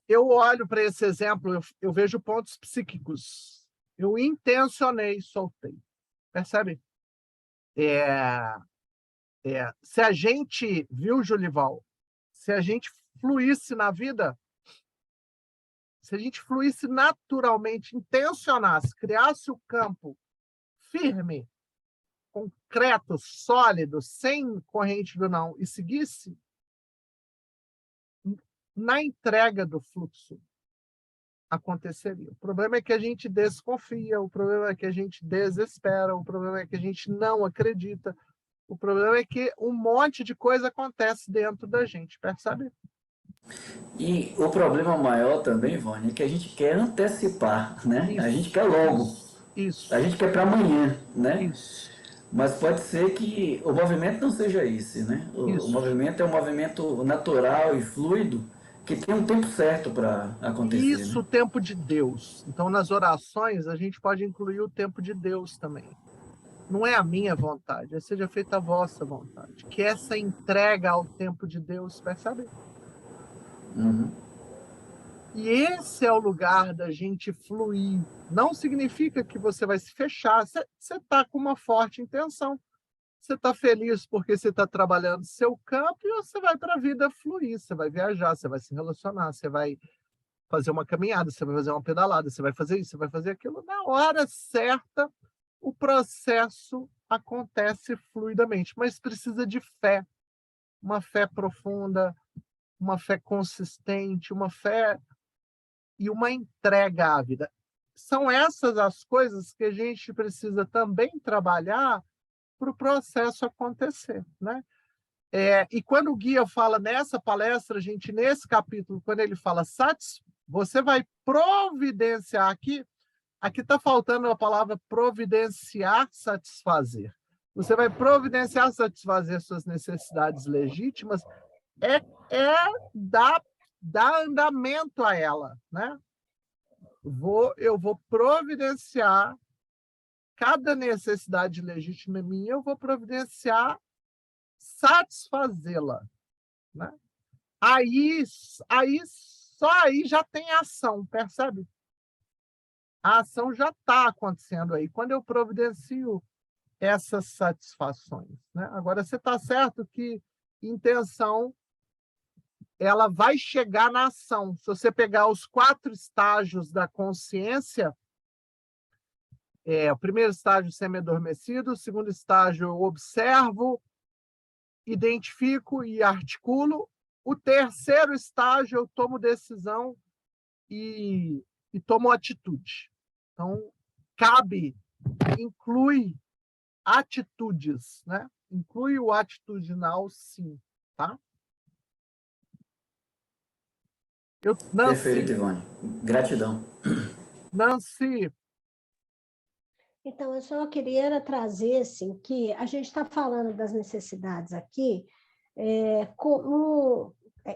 Eu olho para esse exemplo, eu vejo pontos psíquicos. Eu intencionei, soltei. Percebe? Se a gente, viu, Julival? Se a gente fluísse na vida, se a gente fluísse naturalmente, intencionasse, criasse o campo firme, concreto, sólido, sem corrente do não, e seguisse, na entrega do fluxo, aconteceria. O problema é que a gente desconfia, o problema é que a gente desespera, o problema é que a gente não acredita, o problema é que um monte de coisa acontece dentro da gente, percebe? E o problema maior também, Ivone, é que a gente quer antecipar, né? Isso, a gente quer logo. Isso. A gente quer para amanhã, né? Isso. Mas pode ser que o movimento não seja esse, né? O movimento é um movimento natural e fluido que tem um tempo certo para acontecer. Isso, né? o tempo de Deus. Então, nas orações, a gente pode incluir o tempo de Deus também. Não é a minha vontade, é seja feita a vossa vontade. Que essa entrega ao tempo de Deus, percebe? Uhum. E esse é o lugar da gente fluir. Não significa que você vai se fechar. Você está com uma forte intenção. Você está feliz porque você está trabalhando seu campo e você vai para a vida fluir. Você vai viajar, você vai se relacionar, você vai fazer uma caminhada, você vai fazer uma pedalada, você vai fazer isso, você vai fazer aquilo. Na hora certa, o processo acontece fluidamente, mas precisa de fé. Uma fé profunda, uma fé consistente, uma fé e uma entrega à vida. São essas as coisas que a gente precisa também trabalhar para o processo acontecer, né? E quando o guia fala nessa palestra, gente, nesse capítulo, quando ele fala você vai providenciar aqui está faltando a palavra providenciar, satisfazer. Você vai providenciar, satisfazer suas necessidades legítimas, dar andamento a ela, né? Eu vou providenciar cada necessidade legítima minha, eu vou providenciar satisfazê-la, né? Só aí já tem ação, percebe? A ação já está acontecendo aí, quando eu providencio essas satisfações, né? Agora, você está certo que intenção ela vai chegar na ação. Se você pegar os 4 estágios da consciência, o primeiro estágio semi-adormecido, o segundo estágio eu observo, identifico e articulo, o terceiro estágio eu tomo decisão e tomo atitude. Então, inclui atitudes, né? Inclui o atitudinal, sim, tá? Perfeito, Ivone. Gratidão. Nancy. Então, eu só queria trazer, assim, que a gente está falando das necessidades aqui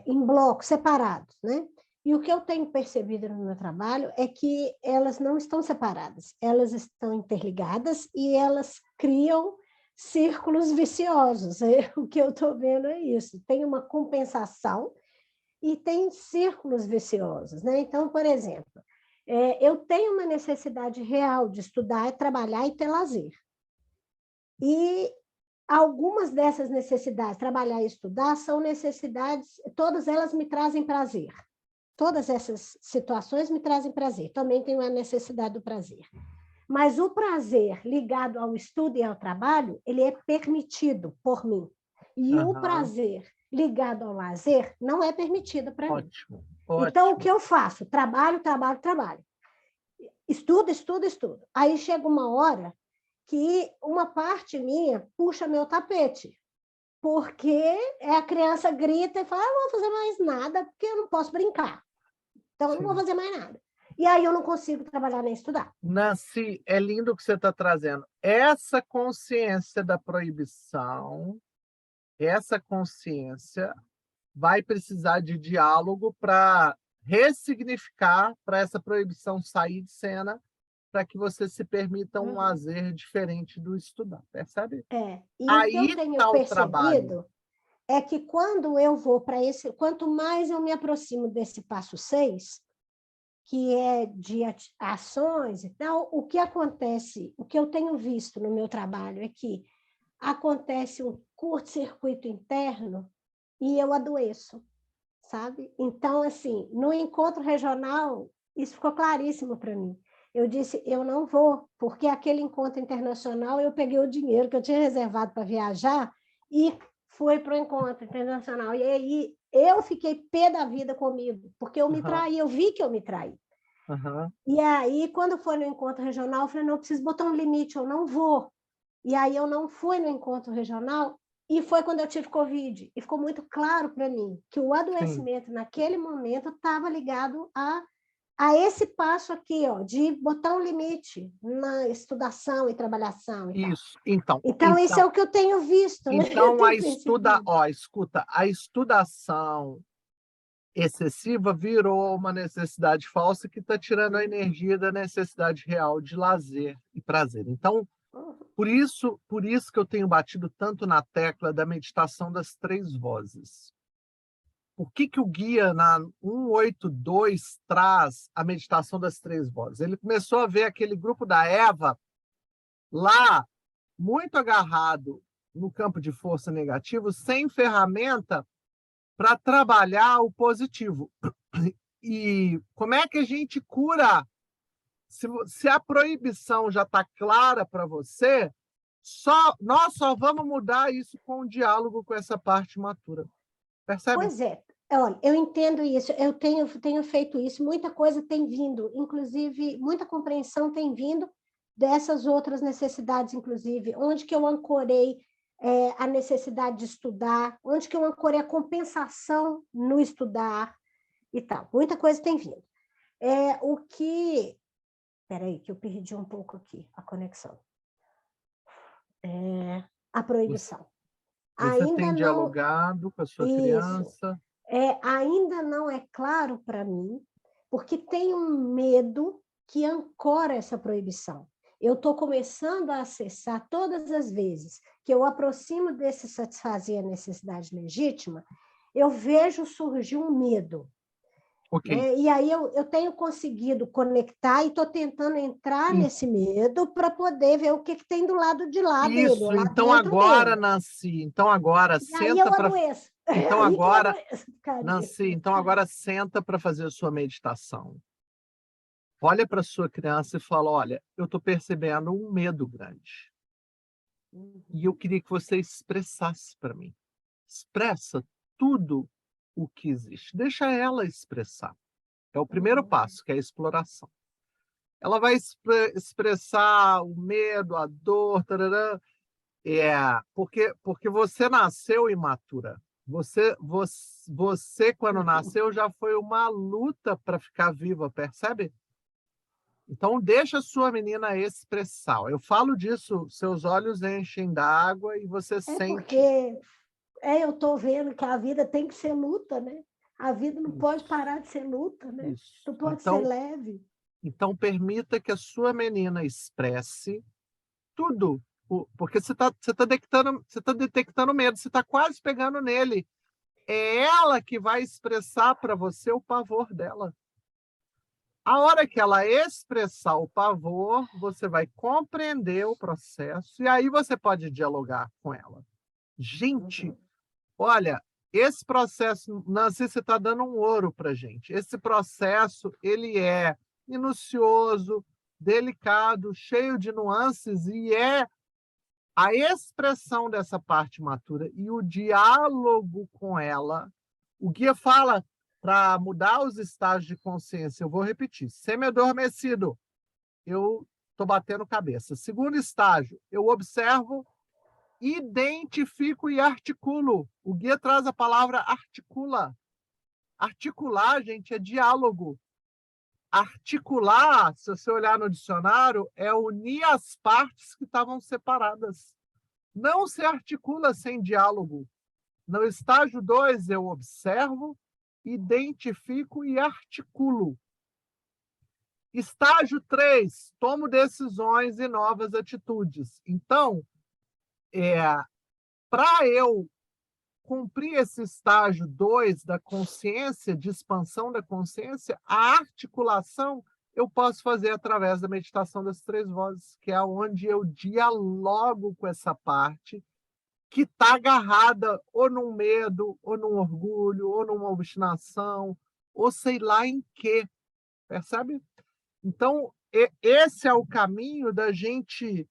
em blocos separados, né? E o que eu tenho percebido no meu trabalho é que elas não estão separadas, elas estão interligadas e elas criam círculos viciosos. O que eu estou vendo é isso, tem uma compensação e tem círculos viciosos, né? Então, por exemplo, eu tenho uma necessidade real de estudar, trabalhar e ter lazer. E algumas dessas necessidades, trabalhar e estudar, são necessidades, todas elas me trazem prazer. Todas essas situações me trazem prazer. Também tenho a necessidade do prazer. Mas o prazer ligado ao estudo e ao trabalho, ele é permitido por mim. E o prazer ligado ao lazer não é permitido para mim. Então, o que eu faço? Trabalho. Estudo. Aí chega uma hora que uma parte minha puxa meu tapete, porque a criança grita e fala, não vou fazer mais nada, porque eu não posso brincar. Então, eu não vou fazer mais nada. E aí eu não consigo trabalhar nem estudar. Nancy, é lindo o que você está trazendo. Essa consciência da proibição, essa consciência vai precisar de diálogo para ressignificar, para essa proibição sair de cena, para que você se permita um lazer diferente do estudar, percebe? E aí o que eu tenho percebido é que quando eu vou para quanto mais eu me aproximo desse passo 6, que é de ações e tal, o que acontece, o que eu tenho visto no meu trabalho é que acontece um curto-circuito interno e eu adoeço, sabe? Então, assim, no encontro regional, isso ficou claríssimo para mim. Eu disse, eu não vou, porque aquele encontro internacional, eu peguei o dinheiro que eu tinha reservado para viajar e fui para o encontro internacional. E aí eu fiquei pé da vida comigo, porque eu me traí, eu vi que eu me traí. Uhum. E aí, quando foi no encontro regional, eu falei, não, eu preciso botar um limite, eu não vou. E aí eu não fui no encontro regional, e foi quando eu tive Covid. E ficou muito claro para mim que o adoecimento, naquele momento, estava ligado a esse passo aqui, ó, de botar um limite na estudação e trabalhação e Isso. tal. Então, isso é o que eu tenho visto, né? Então, escuta, a estudação excessiva virou uma necessidade falsa que está tirando a energia da necessidade real de lazer e prazer. Então, por isso que eu tenho batido tanto na tecla da meditação das 3 vozes. Por que o guia na 182 traz a meditação das 3 vozes? Ele começou a ver aquele grupo da Eva lá, muito agarrado no campo de força negativo, sem ferramenta para trabalhar o positivo. E como é que a gente cura? Se a proibição já está clara para você, nós só vamos mudar isso com o diálogo com essa parte matura. Percebe? Pois é. Olha, eu entendo isso, eu tenho feito isso, muita coisa tem vindo, inclusive, muita compreensão tem vindo dessas outras necessidades, inclusive, onde que eu ancorei a necessidade de estudar, onde que eu ancorei a compensação no estudar e tal. Muita coisa tem vindo. Espera aí, que eu perdi um pouco aqui a conexão. A proibição. Você tem dialogado com a sua criança? Ainda não é claro para mim, porque tem um medo que ancora essa proibição. Eu estou começando a acessar todas as vezes que eu aproximo desse satisfazer a necessidade legítima, eu vejo surgir um medo. Okay. E aí eu tenho conseguido conectar e estou tentando entrar nesse medo para poder ver o que tem do lado de lá Isso, dele. Lá então agora, dele. Nancy, então agora e senta aí eu adoeço. Então agora, Nancy, então agora senta para fazer a sua meditação. Olha para sua criança e fala, olha, eu estou percebendo um medo grande. E eu queria que você expressasse para mim. Expressa tudo o que existe. Deixa ela expressar. É o primeiro passo, que é a exploração. Ela vai expressar o medo, a dor, tarará. Porque você nasceu imatura. Você, quando nasceu, já foi uma luta para ficar viva, percebe? Então, deixa a sua menina expressar. Eu falo disso, seus olhos enchem d'água e você sente... Porque eu estou vendo que a vida tem que ser luta, né? A vida não pode parar de ser luta, né? Isso. Não pode ser leve. Então, permita que a sua menina expresse tudo, porque você tá detectando medo, você está quase pegando nele. É ela que vai expressar para você o pavor dela. A hora que ela expressar o pavor, você vai compreender o processo e aí você pode dialogar com ela. Gente, olha, esse processo, Nancy, você está dando um ouro para gente. Esse processo, ele é minucioso, delicado, cheio de nuances e é a expressão dessa parte matura e o diálogo com ela. O guia fala para mudar os estágios de consciência. Eu vou repetir. Semi-adormecido, eu estou batendo cabeça. Segundo estágio, eu observo, identifico e articulo. O guia traz a palavra articula. Articular, gente, é diálogo. Articular, se você olhar no dicionário, é unir as partes que estavam separadas. Não se articula sem diálogo. No estágio 2, eu observo, identifico e articulo. Estágio 3, tomo decisões e novas atitudes. Então, para eu cumprir esse estágio 2 da consciência, de expansão da consciência, a articulação eu posso fazer através da meditação das 3 vozes, que é onde eu dialogo com essa parte que está agarrada ou num medo, ou num orgulho, ou numa obstinação, ou sei lá em quê, percebe? Então, esse é o caminho da gente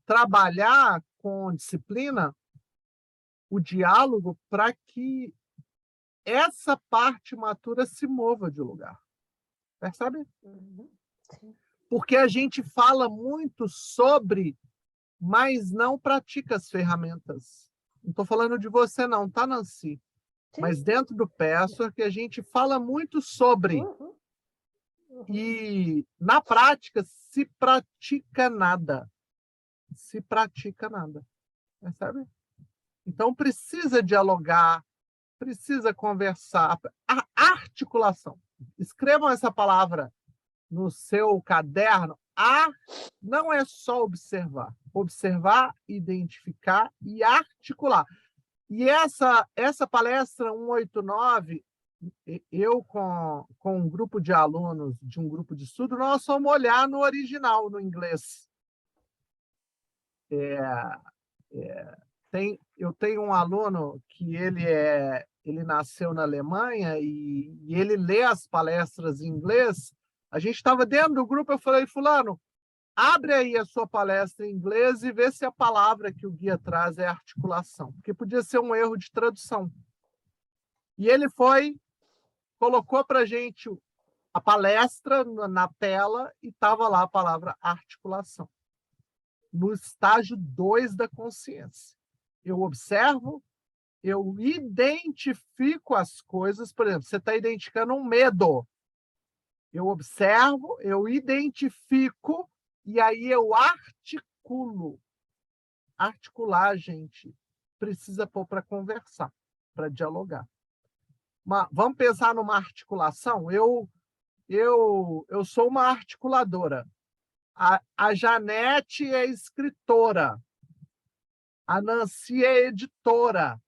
trabalhar com disciplina o diálogo para que essa parte matura se mova de lugar. Percebe? Sim. Porque a gente fala muito sobre, mas não pratica as ferramentas. Não estou falando de você não, tá, Nancy? Sim. Mas dentro do Persor que a gente fala muito sobre. Uhum. E, na prática, se pratica nada. Se pratica nada. Percebe? Então, precisa dialogar, precisa conversar. A articulação. Escrevam essa palavra no seu caderno. Não é só observar. Observar, identificar e articular. E essa palestra 189, eu com um grupo de alunos de um grupo de estudo, nós fomos olhar no original, no inglês. Eu tenho um aluno que ele nasceu na Alemanha e ele lê as palestras em inglês. A gente estava dentro do grupo, eu falei, fulano, abre aí a sua palestra em inglês e vê se a palavra que o guia traz é articulação, porque podia ser um erro de tradução. E ele colocou para a gente a palestra na tela e estava lá a palavra articulação, no estágio 2 da consciência. Eu observo, eu identifico as coisas. Por exemplo, você está identificando um medo. Eu observo, eu identifico e aí eu articulo. Articular, gente, precisa pôr para conversar, para dialogar. Vamos pensar numa articulação? Eu sou uma articuladora. A Janete é escritora. A Nancy é editora.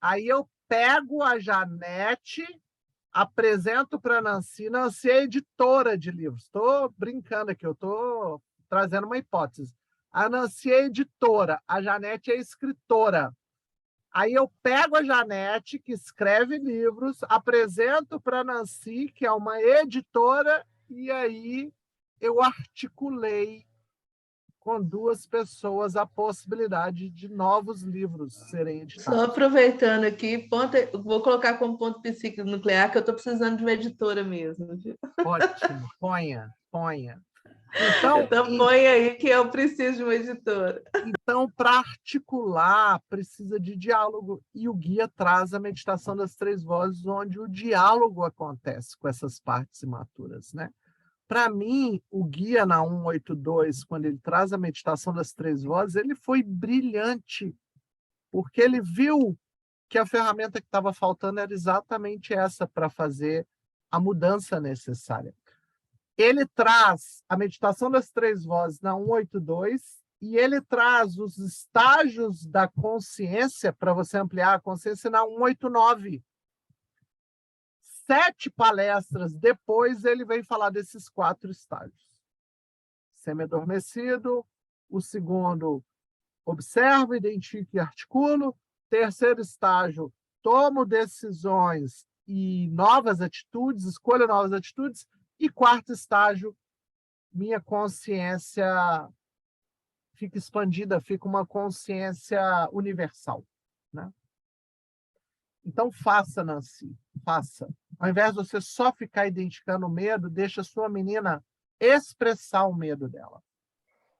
Aí eu pego a Janete, apresento para a Nancy. Nancy é editora de livros. Estou brincando aqui, eu estou trazendo uma hipótese. A Nancy é editora, a Janete é escritora. Aí eu pego a Janete, que escreve livros, apresento para a Nancy, que é uma editora, e aí eu articulei com duas pessoas a possibilidade de novos livros serem editados. Só aproveitando aqui, vou colocar como ponto psíquico nuclear, que eu estou precisando de uma editora mesmo. Viu? Ótimo, ponha. Então põe aí que eu preciso de uma editora. Então, para articular, precisa de diálogo. E o guia traz a meditação das 3 vozes, onde o diálogo acontece com essas partes imaturas, né? Para mim, o guia na 182, quando ele traz a meditação das 3 vozes, ele foi brilhante, porque ele viu que a ferramenta que estava faltando era exatamente essa para fazer a mudança necessária. Ele traz a meditação das 3 vozes na 182 e ele traz os estágios da consciência para você ampliar a consciência na 189. 7 palestras depois, ele vem falar desses 4 estágios. Semi-adormecido, o segundo, observo, identifico e articulo. Terceiro estágio, tomo decisões e novas atitudes, escolho novas atitudes. E 4º estágio, minha consciência fica expandida, fica uma consciência universal, né? Então, faça, Nancy, faça. Ao invés de você só ficar identificando o medo, deixa a sua menina expressar o medo dela.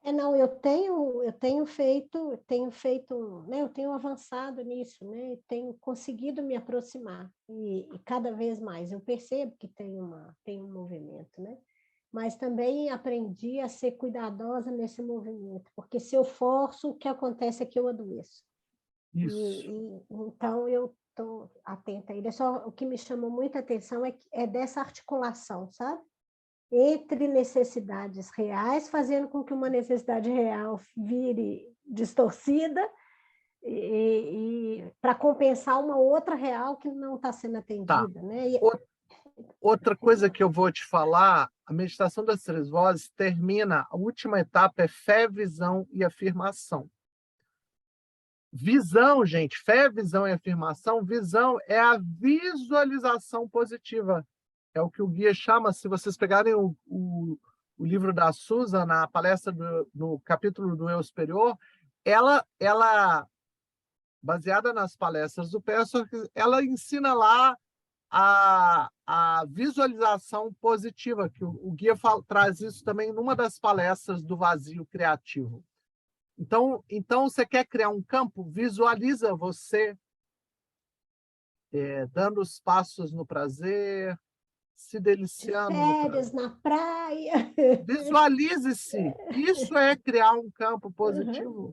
Não, eu tenho feito, né? Eu tenho avançado nisso, né? Tenho conseguido me aproximar e cada vez mais eu percebo que tem um movimento, né? Mas também aprendi a ser cuidadosa nesse movimento, porque se eu forço, o que acontece é que eu adoeço. Isso. Então eu estou atenta a ele. Só o que me chamou muita atenção é dessa articulação, sabe? Entre necessidades reais, fazendo com que uma necessidade real vire distorcida e para compensar uma outra real que não está sendo atendida. Tá. Né? Outra coisa que eu vou te falar, a meditação das 3 vozes termina, a última etapa é fé, visão e afirmação. Visão, gente, fé, visão e afirmação. Visão é a visualização positiva. É o que o guia chama, se vocês pegarem o livro da Susan, na palestra no capítulo do Eu Superior, ela, baseada nas palestras do Persor, ela ensina lá a visualização positiva, que o guia traz isso também numa das palestras do vazio criativo. Então você quer criar um campo? Visualiza você dando os passos no prazer, se deliciando no férias na praia. Visualize-se. Isso é criar um campo positivo.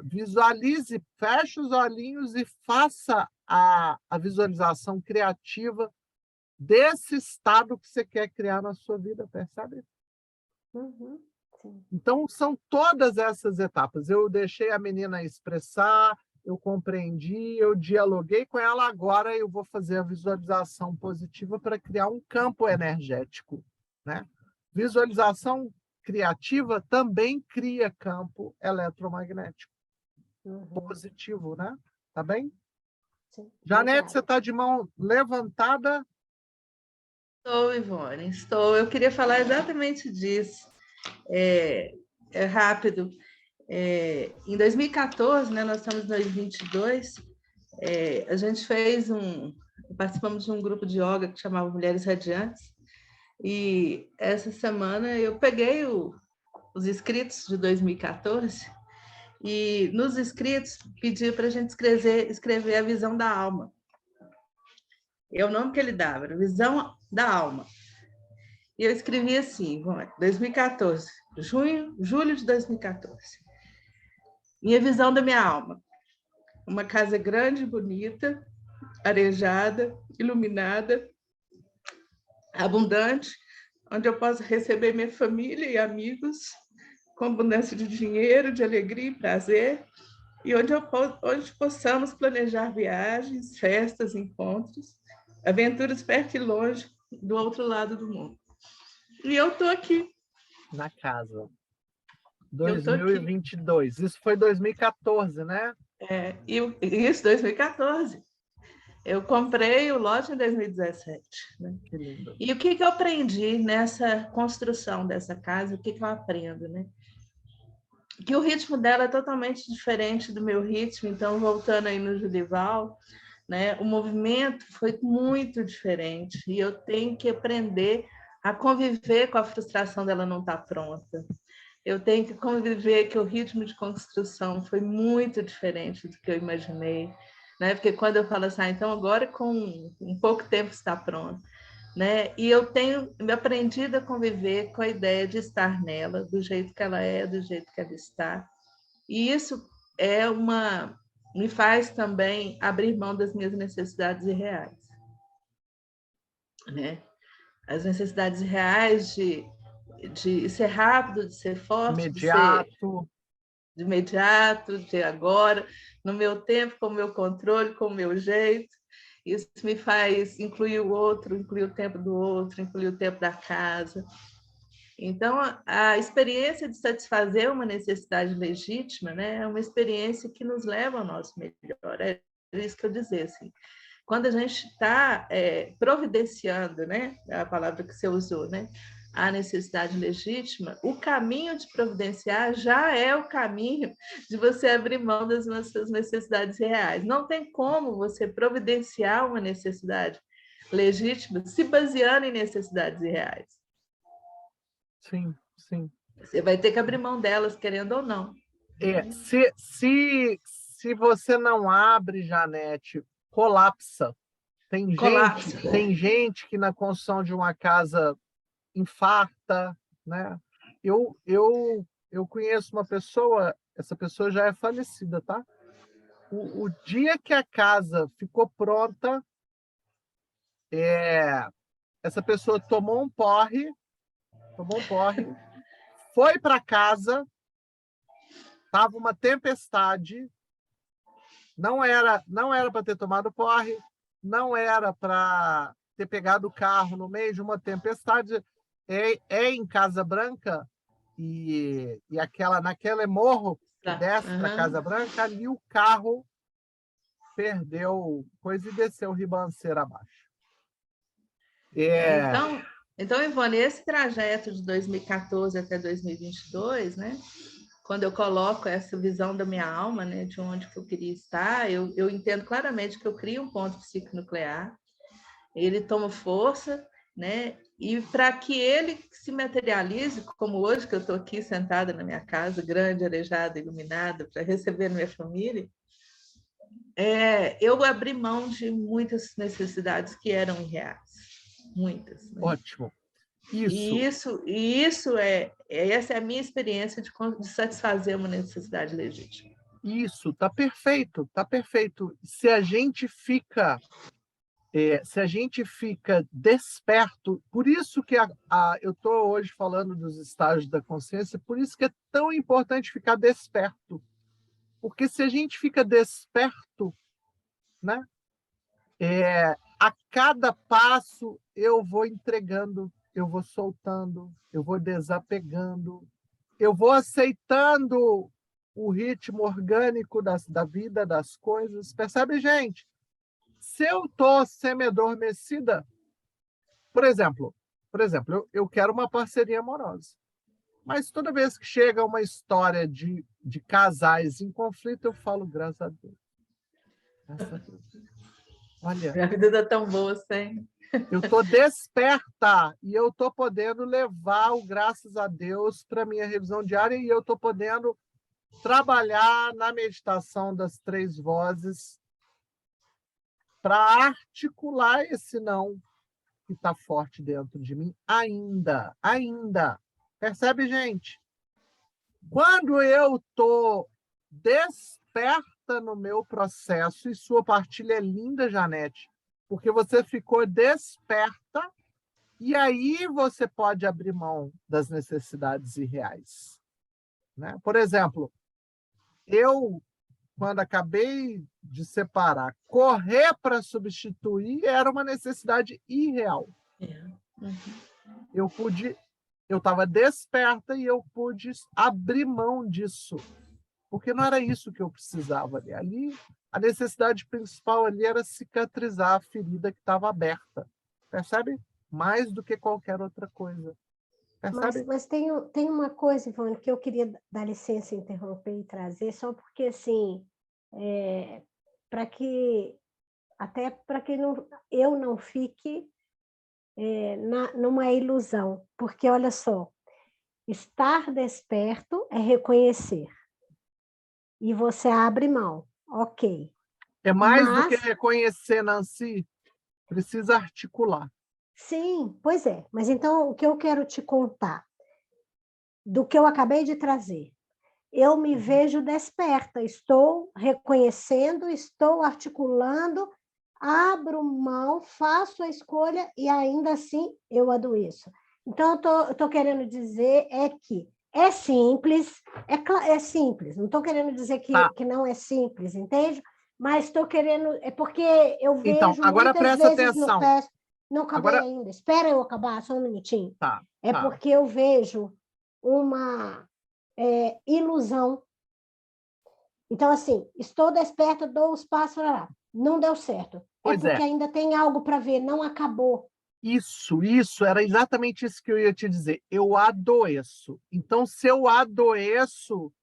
Visualize, feche os olhinhos e faça a visualização criativa desse estado que você quer criar na sua vida, percebe? Sim. Então, são todas essas etapas. Eu deixei a menina expressar, eu compreendi, eu dialoguei com ela, agora eu vou fazer a visualização positiva para criar um campo energético, né? Visualização criativa também cria campo eletromagnético positivo, né? Tá bem? Sim. Janete, você está de mão levantada? Estou, Ivone, estou. Eu queria falar exatamente disso. É rápido. Em 2014, né, nós estamos em 2022, a gente participamos de um grupo de yoga que chamava Mulheres Radiantes, e essa semana eu peguei os escritos de 2014, e nos escritos pedia para a gente escrever a visão da alma. É o nome que ele dava, era Visão da Alma. E eu escrevi assim, 2014, julho de 2014. Minha visão da minha alma. Uma casa grande, bonita, arejada, iluminada, abundante, onde eu possa receber minha família e amigos com abundância de dinheiro, de alegria e prazer, e onde possamos planejar viagens, festas, encontros, aventuras perto e longe, do outro lado do mundo. E eu estou aqui. Na casa. 2022. Isso foi 2014, né? Isso, 2014. Eu comprei o lote em 2017. Né? Que lindo. E o que eu aprendi nessa construção dessa casa? O que eu aprendo, né? Que o ritmo dela é totalmente diferente do meu ritmo. Então, voltando aí no Julival, né? O movimento foi muito diferente. E eu tenho que aprender a conviver com a frustração dela não estar pronta. Eu tenho que conviver que o ritmo de construção foi muito diferente do que eu imaginei, né? Porque quando eu falo assim, então agora com um pouco tempo está pronto, né? E eu tenho aprendido a conviver com a ideia de estar nela, do jeito que ela é, do jeito que ela está. E isso me faz também abrir mão das minhas necessidades irreais, né? As necessidades reais de ser rápido, de ser forte, de imediato, de agora, no meu tempo, com o meu controle, com o meu jeito. Isso me faz incluir o outro, incluir o tempo do outro, incluir o tempo da casa. Então, a experiência de satisfazer uma necessidade legítima, né, é uma experiência que nos leva ao nosso melhor. É isso que eu dizia, assim. Quando a gente está providenciando, né, a palavra que você usou, né, a necessidade legítima, o caminho de providenciar já é o caminho de você abrir mão das suas necessidades reais. Não tem como você providenciar uma necessidade legítima se baseando em necessidades irreais. Sim, sim. Você vai ter que abrir mão delas, querendo ou não. Se você não abre, Janete, colapsa. Tem gente que na construção de uma casa infarta, né? Eu conheço uma pessoa, essa pessoa já é falecida, tá? O dia que a casa ficou pronta, essa pessoa tomou um porre, foi para casa, estava uma tempestade, não era para ter tomado porre, não era para ter pegado o carro no meio de uma tempestade. Em Casa Branca, e naquele morro que desce para Casa Branca, ali o carro perdeu coisa e desceu ribanceira abaixo. Então, Ivone, esse trajeto de 2014 até 2022, né, quando eu coloco essa visão da minha alma, né, de onde que eu queria estar, eu entendo claramente que eu crio um ponto psiconuclear, ele toma força, né, e para que ele se materialize, como hoje que eu estou aqui sentada na minha casa, grande, arejada, iluminada, para receber minha família, eu abri mão de muitas necessidades que eram irreais, muitas. Né? Ótimo. Isso. Essa é a minha experiência de satisfazer uma necessidade legítima. Isso, tá perfeito, tá perfeito. Se a gente fica desperto, por isso que eu estou hoje falando dos estágios da consciência, por isso que é tão importante ficar desperto. Porque se a gente fica desperto, né, a cada passo eu vou entregando, eu vou soltando, eu vou desapegando, eu vou aceitando o ritmo orgânico da vida, das coisas. Percebe, gente? Se eu estou semi-adormecida, por exemplo, eu quero uma parceria amorosa. Mas toda vez que chega uma história de casais em conflito, eu falo, graças a Deus. Graças a Deus. Olha, a vida está tão boa sem. Eu estou desperta e eu estou podendo levar o graças a Deus para minha revisão diária e eu estou podendo trabalhar na meditação das 3 vozes para articular esse não que está forte dentro de mim ainda. Percebe, gente? Quando eu estou desperta no meu processo, e sua partilha é linda, Janete, porque você ficou desperta e aí você pode abrir mão das necessidades irreais. Né? Por exemplo, eu, quando acabei de separar, correr para substituir era uma necessidade irreal. Eu estava desperta e eu pude abrir mão disso, porque não era isso que eu precisava ali. Ali, a necessidade principal ali era cicatrizar a ferida que estava aberta. Percebe? Mais do que qualquer outra coisa. Mas tem uma coisa, Ivone, que eu queria dar licença, interromper e trazer, só porque, assim, até para que eu não fique numa ilusão, porque, olha só, estar desperto é reconhecer, e você abre mão, ok. É mais do que reconhecer, Nancy, precisa articular. Sim, pois é, mas então o que eu quero te contar, do que eu acabei de trazer, eu me vejo desperta, estou reconhecendo, estou articulando, abro mão, faço a escolha e ainda assim eu adoeço. Então, eu estou querendo dizer que é simples, é simples, não estou querendo dizer que não é simples, entende? Mas estou querendo, é porque eu vejo então, agora muitas presta vezes atenção. no pé, não acabei ainda, espera eu acabar, só um minutinho. Tá. Porque eu vejo uma ilusão. Então, assim, estou desperta, dou os passos, não deu certo. Porque ainda tem algo para ver, não acabou. Isso, era exatamente isso que eu ia te dizer. Eu adoeço. Então, se eu adoeço,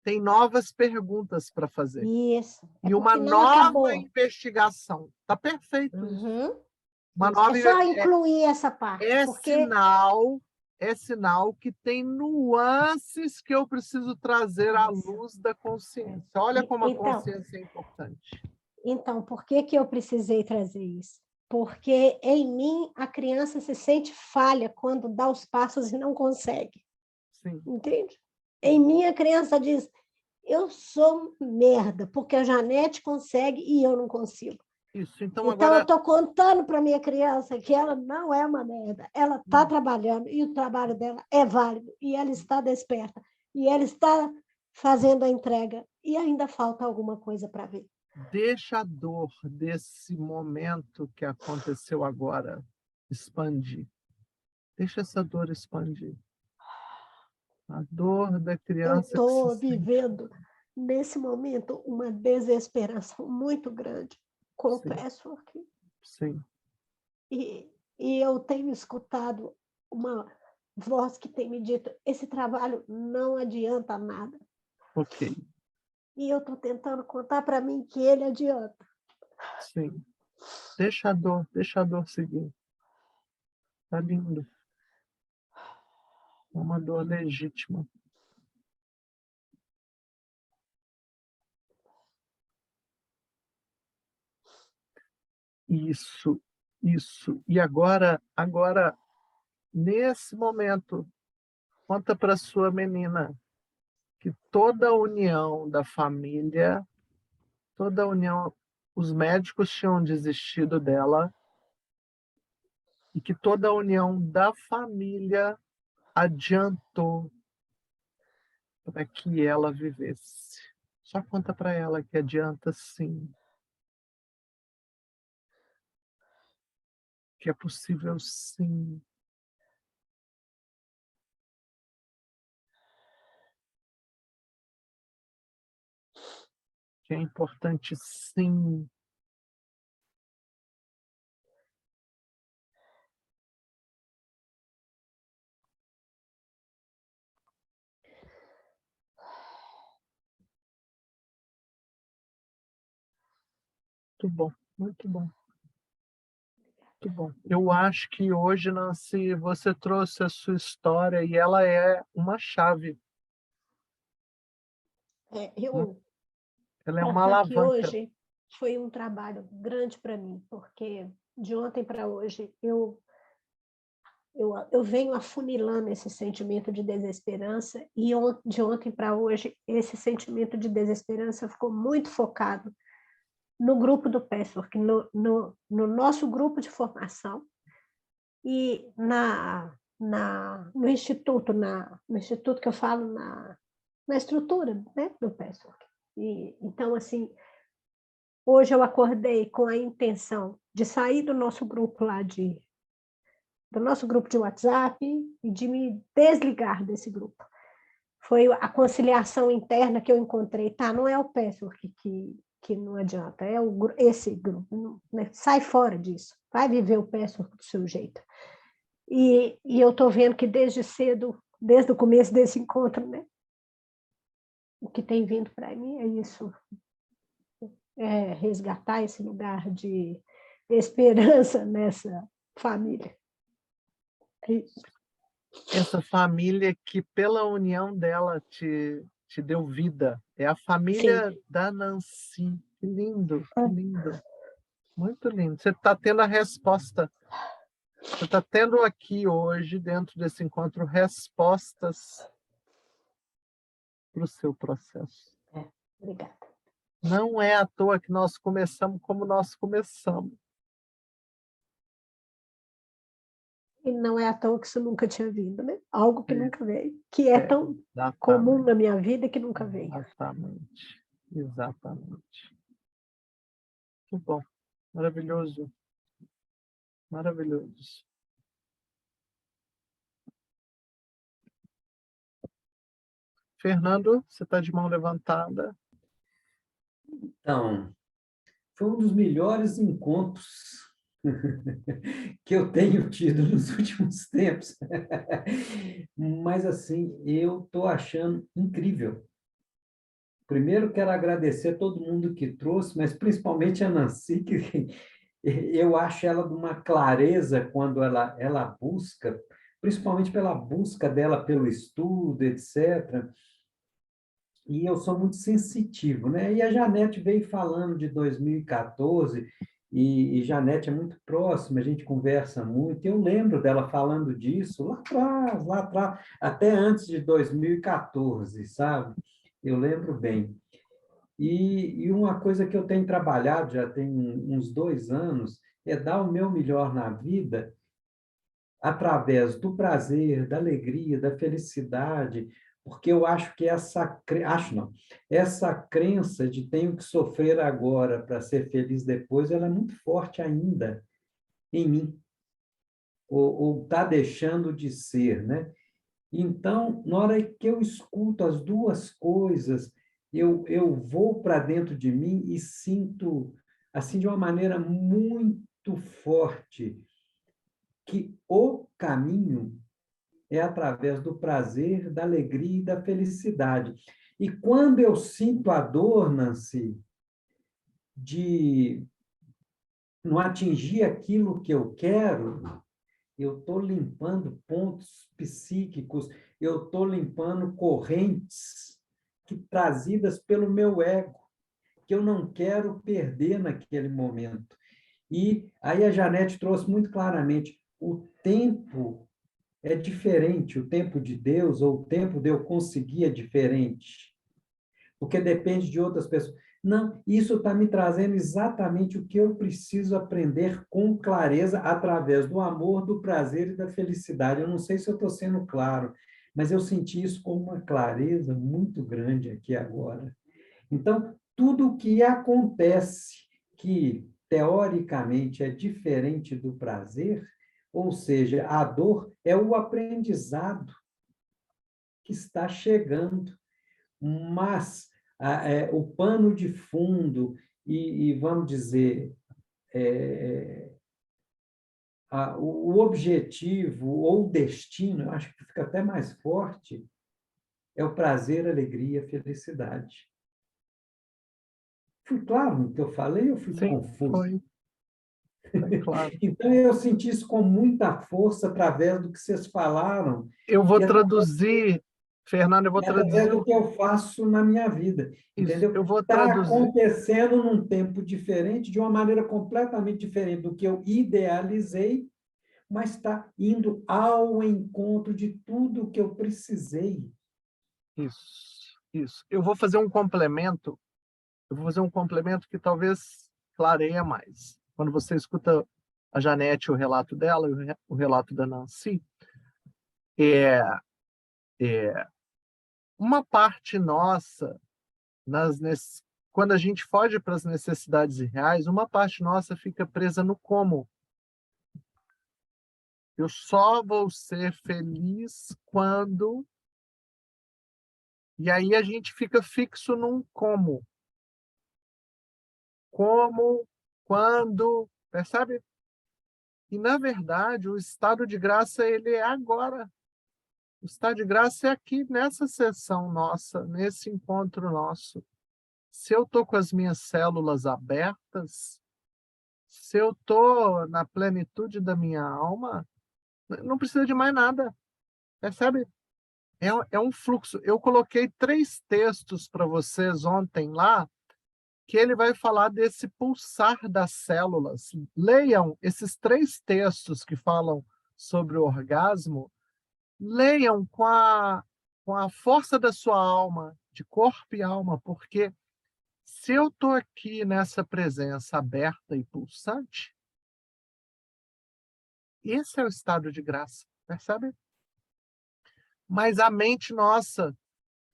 tem novas perguntas para fazer. Isso. E uma nova investigação. Tá perfeito. É só incluir essa parte. É sinal que tem nuances que eu preciso trazer à luz da consciência. Olha como a consciência é importante. Então, por que eu precisei trazer isso? Porque em mim a criança se sente falha quando dá os passos e não consegue. Sim. Entende? Em mim a criança diz, eu sou merda, porque a Janete consegue e eu não consigo. Isso, então eu estou contando para minha criança que ela não é uma merda, ela está trabalhando e o trabalho dela é válido e ela está desperta e ela está fazendo a entrega e ainda falta alguma coisa para ver. Deixa a dor desse momento que aconteceu agora expandir. Deixa essa dor expandir. A dor da criança. Eu estou vivendo, nesse momento, uma desesperação muito grande. Confesso aqui. Sim. E eu tenho escutado uma voz que tem me dito, esse trabalho não adianta nada. Ok. E eu estou tentando contar para mim que ele adianta. Sim. Deixa a dor seguir. Tá lindo. É uma dor legítima. Isso, isso. E agora, nesse momento, conta para sua menina que toda a união da família, toda a união, os médicos tinham desistido dela e que toda a união da família adiantou para que ela vivesse. Só conta para ela que adianta sim, que é possível sim. Que é importante sim. Muito bom, muito bom. Muito bom. Eu acho que hoje, Nancy, você trouxe a sua história e ela é uma chave. Ela é Para uma estar aqui alavanca. hoje foi um trabalho grande para mim, porque de ontem para hoje eu venho afunilando esse sentimento de desesperança e de ontem para hoje esse sentimento de desesperança ficou muito focado no grupo do Patchwork, no nosso grupo de formação e no instituto, no instituto que eu falo, na estrutura, né, do Patchwork. E, então, assim, hoje eu acordei com a intenção de sair do nosso grupo lá do nosso grupo de WhatsApp e de me desligar desse grupo. Foi a conciliação interna que eu encontrei, tá? Não é o Patchwork que não adianta, é esse grupo, né? Sai fora disso, vai viver o Patchwork do seu jeito. E eu estou vendo que desde cedo, desde o começo desse encontro, né? O que tem vindo para mim é isso, é resgatar esse lugar de esperança nessa família. Essa família que, pela união dela, te deu vida. É a família Sim. da Nancy. Que lindo, que lindo. Muito lindo. Você está tendo a resposta. Você está tendo aqui hoje, dentro desse encontro, respostas para o seu processo. Obrigada. Não é à toa que nós começamos como nós começamos. E não é à toa que isso nunca tinha vindo, né? Algo que nunca veio, que é tão comum na minha vida que nunca veio. Exatamente, exatamente. Muito bom, maravilhoso, maravilhoso. Fernando, você está de mão levantada. Então, foi um dos melhores encontros que eu tenho tido nos últimos tempos. Mas, assim, eu estou achando incrível. Primeiro, quero agradecer a todo mundo que trouxe, mas principalmente a Nancy, que eu acho ela de uma clareza quando ela busca, principalmente pela busca dela pelo estudo, etc. E eu sou muito sensitivo, né? E a Janete veio falando de 2014, e Janete é muito próxima, a gente conversa muito, eu lembro dela falando disso lá atrás, até antes de 2014, sabe? Eu lembro bem. E uma coisa que eu tenho trabalhado, já tem uns 2 anos, é dar o meu melhor na vida através do prazer, da alegria, da felicidade, porque eu acho que essa crença de tenho que sofrer agora para ser feliz depois, ela é muito forte ainda em mim, ou está deixando de ser, né? Então, na hora que eu escuto as duas coisas, eu vou para dentro de mim e sinto, assim, de uma maneira muito forte, que o caminho é através do prazer, da alegria e da felicidade. E quando eu sinto a dor, Nancy, de não atingir aquilo que eu quero, eu estou limpando pontos psíquicos, eu estou limpando correntes trazidas pelo meu ego, que eu não quero perder naquele momento. E aí a Janete trouxe muito claramente, o tempo é diferente, o tempo de Deus ou o tempo de eu conseguir é diferente, porque depende de outras pessoas. Não, isso está me trazendo exatamente o que eu preciso aprender com clareza através do amor, do prazer e da felicidade. Eu não sei se eu estou sendo claro, mas eu senti isso com uma clareza muito grande aqui agora. Então, tudo o que acontece que, teoricamente, é diferente do prazer, ou seja, a dor é o aprendizado que está chegando, mas o pano de fundo vamos dizer, o objetivo ou o destino, eu acho que fica até mais forte, é o prazer, alegria, felicidade. Fui claro no que eu falei ou fui confuso? Foi claro. Então, eu senti isso com muita força através do que vocês falaram. Eu vou traduzir, Fernando, eu vou traduzir. Através do que eu faço na minha vida, entendeu? Eu vou Está traduzir. acontecendo num tempo diferente, de uma maneira completamente diferente do que eu idealizei, mas está indo ao encontro de tudo que eu precisei. Isso. Eu vou fazer um complemento que talvez clareia mais. Quando você escuta a Janete, o relato dela, e o relato da Nancy, uma parte nossa, quando a gente foge para as necessidades reais, uma parte nossa fica presa no como. Eu só vou ser feliz quando... E aí a gente fica fixo num como. Como, quando, percebe? E, na verdade, o estado de graça, ele é agora. O estado de graça é aqui, nessa sessão nossa, nesse encontro nosso. Se eu estou com as minhas células abertas, se eu estou na plenitude da minha alma, não precisa de mais nada. Percebe? É um fluxo. Eu coloquei 3 textos para vocês ontem lá, que ele vai falar desse pulsar das células. Leiam esses 3 textos que falam sobre o orgasmo, leiam com a força da sua alma, de corpo e alma, porque se eu estou aqui nessa presença aberta e pulsante, esse é o estado de graça, percebe? Mas a mente nossa,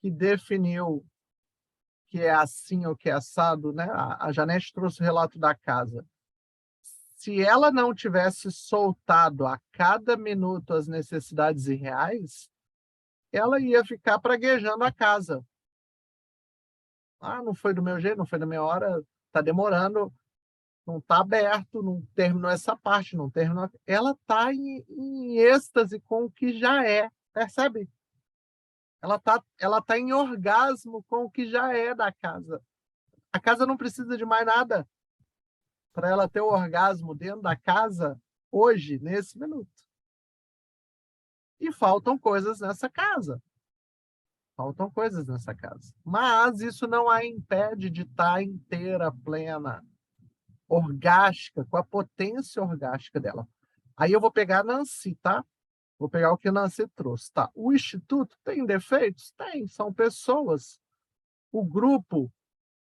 que definiu que é assim ou que é assado, né? A Janete trouxe o relato da casa. Se ela não tivesse soltado a cada minuto as necessidades irreais, ela ia ficar praguejando a casa. Ah, não foi do meu jeito, não foi da minha hora, está demorando, não está aberto, não terminou essa parte, não terminou. Ela está em êxtase com o que já é, percebe? Ela tá em orgasmo com o que já é da casa. A casa não precisa de mais nada para ela ter o orgasmo dentro da casa hoje, nesse minuto. E faltam coisas nessa casa. Mas isso não a impede de estar inteira, plena, orgástica, com a potência orgástica dela. Aí eu vou pegar a Nancy, tá? Vou pegar o que a Nancy trouxe, tá? O Instituto tem defeitos? Tem, são pessoas. O grupo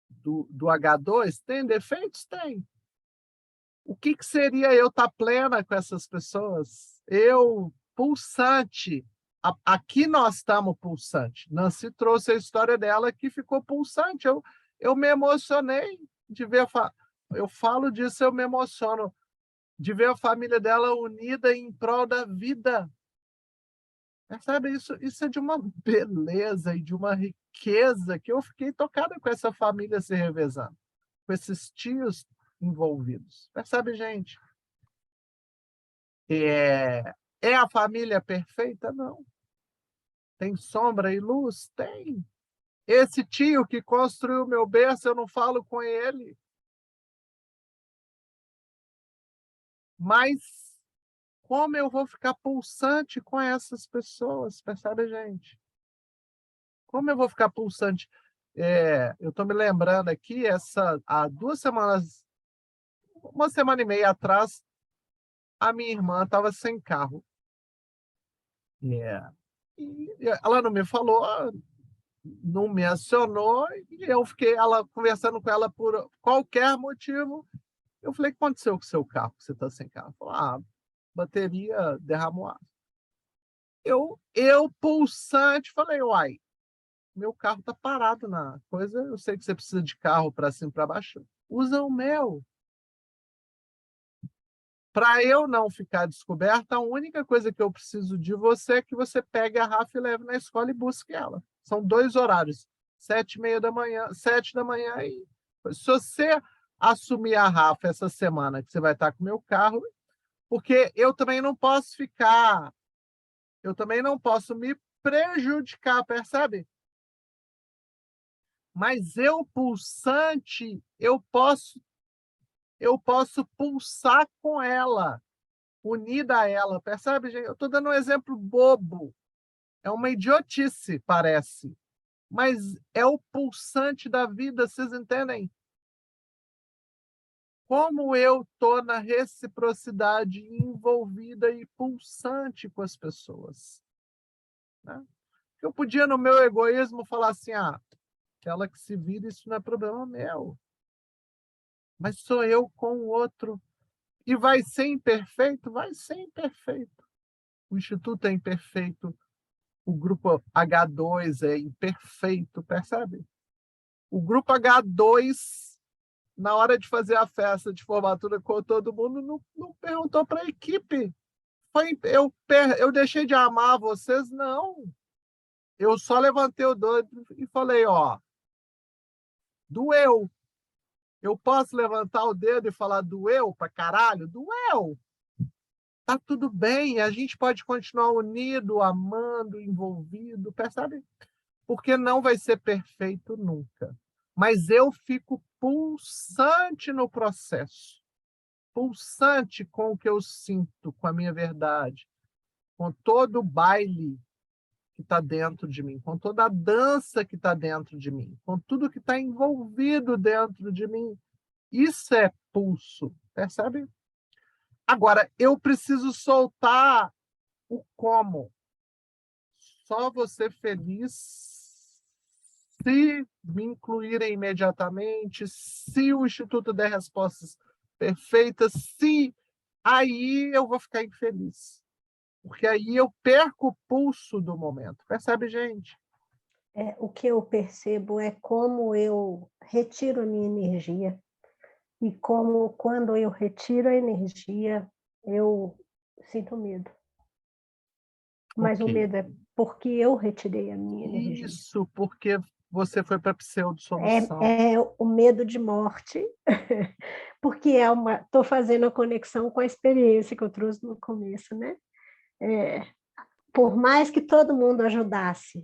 do H2 tem defeitos? Tem. O que seria eu estar plena com essas pessoas? Eu, pulsante. Aqui nós estamos pulsante. Nancy trouxe a história dela que ficou pulsante. Eu me emocionei de ver... Eu falo disso, eu me emociono de ver a família dela unida em prol da vida. Sabe, isso é de uma beleza e de uma riqueza que eu fiquei tocada com essa família se revezando, com esses tios envolvidos. Percebe, gente? É a família perfeita? Não. Tem sombra e luz? Tem. Esse tio que construiu o meu berço, eu não falo com ele. Mas como eu vou ficar pulsante com essas pessoas? Percebe, gente? Como eu vou ficar pulsante? Eu estou me lembrando aqui, há 2 semanas, 1 semana e meia atrás, a minha irmã estava sem carro. E ela não me falou, não me acionou, e eu fiquei conversando com ela por qualquer motivo. Eu falei, o que aconteceu com o seu carro, que você está sem carro? Ela falou, bateria derramou água. Eu pulsante, falei, uai, meu carro está parado na coisa, eu sei que você precisa de carro para cima e para baixo, usa o meu. Para eu não ficar descoberta, a única coisa que eu preciso de você é que você pegue a Rafa e leve na escola e busque ela. São 2 horários, 7h30 da manhã, 7 da manhã. Se você assumir a Rafa essa semana, que você vai estar com o meu carro, porque eu também não posso me prejudicar, percebe? Mas eu, pulsante, eu posso pulsar com ela, unida a ela, percebe, gente? Eu estou dando um exemplo bobo, é uma idiotice, parece, mas é o pulsante da vida, vocês entendem? Como eu estou na reciprocidade envolvida e pulsante com as pessoas. Né? Eu podia, no meu egoísmo, falar assim, aquela que se vira, isso não é problema meu. Mas sou eu com o outro. E vai ser imperfeito? Vai ser imperfeito. O Instituto é imperfeito. O grupo H2 é imperfeito, percebe? O grupo H2, na hora de fazer a festa de formatura com todo mundo, não perguntou para a equipe. Eu deixei de amar vocês? Não. Eu só levantei o dedo e falei, doeu. Eu posso levantar o dedo e falar doeu pra caralho? Doeu. Tá tudo bem, a gente pode continuar unido, amando, envolvido, percebe? Porque não vai ser perfeito nunca. Mas eu fico pulsante no processo. Pulsante com o que eu sinto, com a minha verdade, com todo o baile que está dentro de mim, com toda a dança que está dentro de mim, com tudo que está envolvido dentro de mim. Isso é pulso, percebe? Agora, eu preciso soltar o como. Só vou ser feliz se me incluírem imediatamente, se o Instituto der respostas perfeitas, aí eu vou ficar infeliz. Porque aí eu perco o pulso do momento. Percebe, gente? O que eu percebo é como eu retiro a minha energia. E como quando eu retiro a energia, eu sinto medo. Mas o medo é porque eu retirei a minha energia. Isso, porque você foi para a pseudo-solução. É o medo de morte, porque estou fazendo a conexão com a experiência que eu trouxe no começo, né? Por mais que todo mundo ajudasse,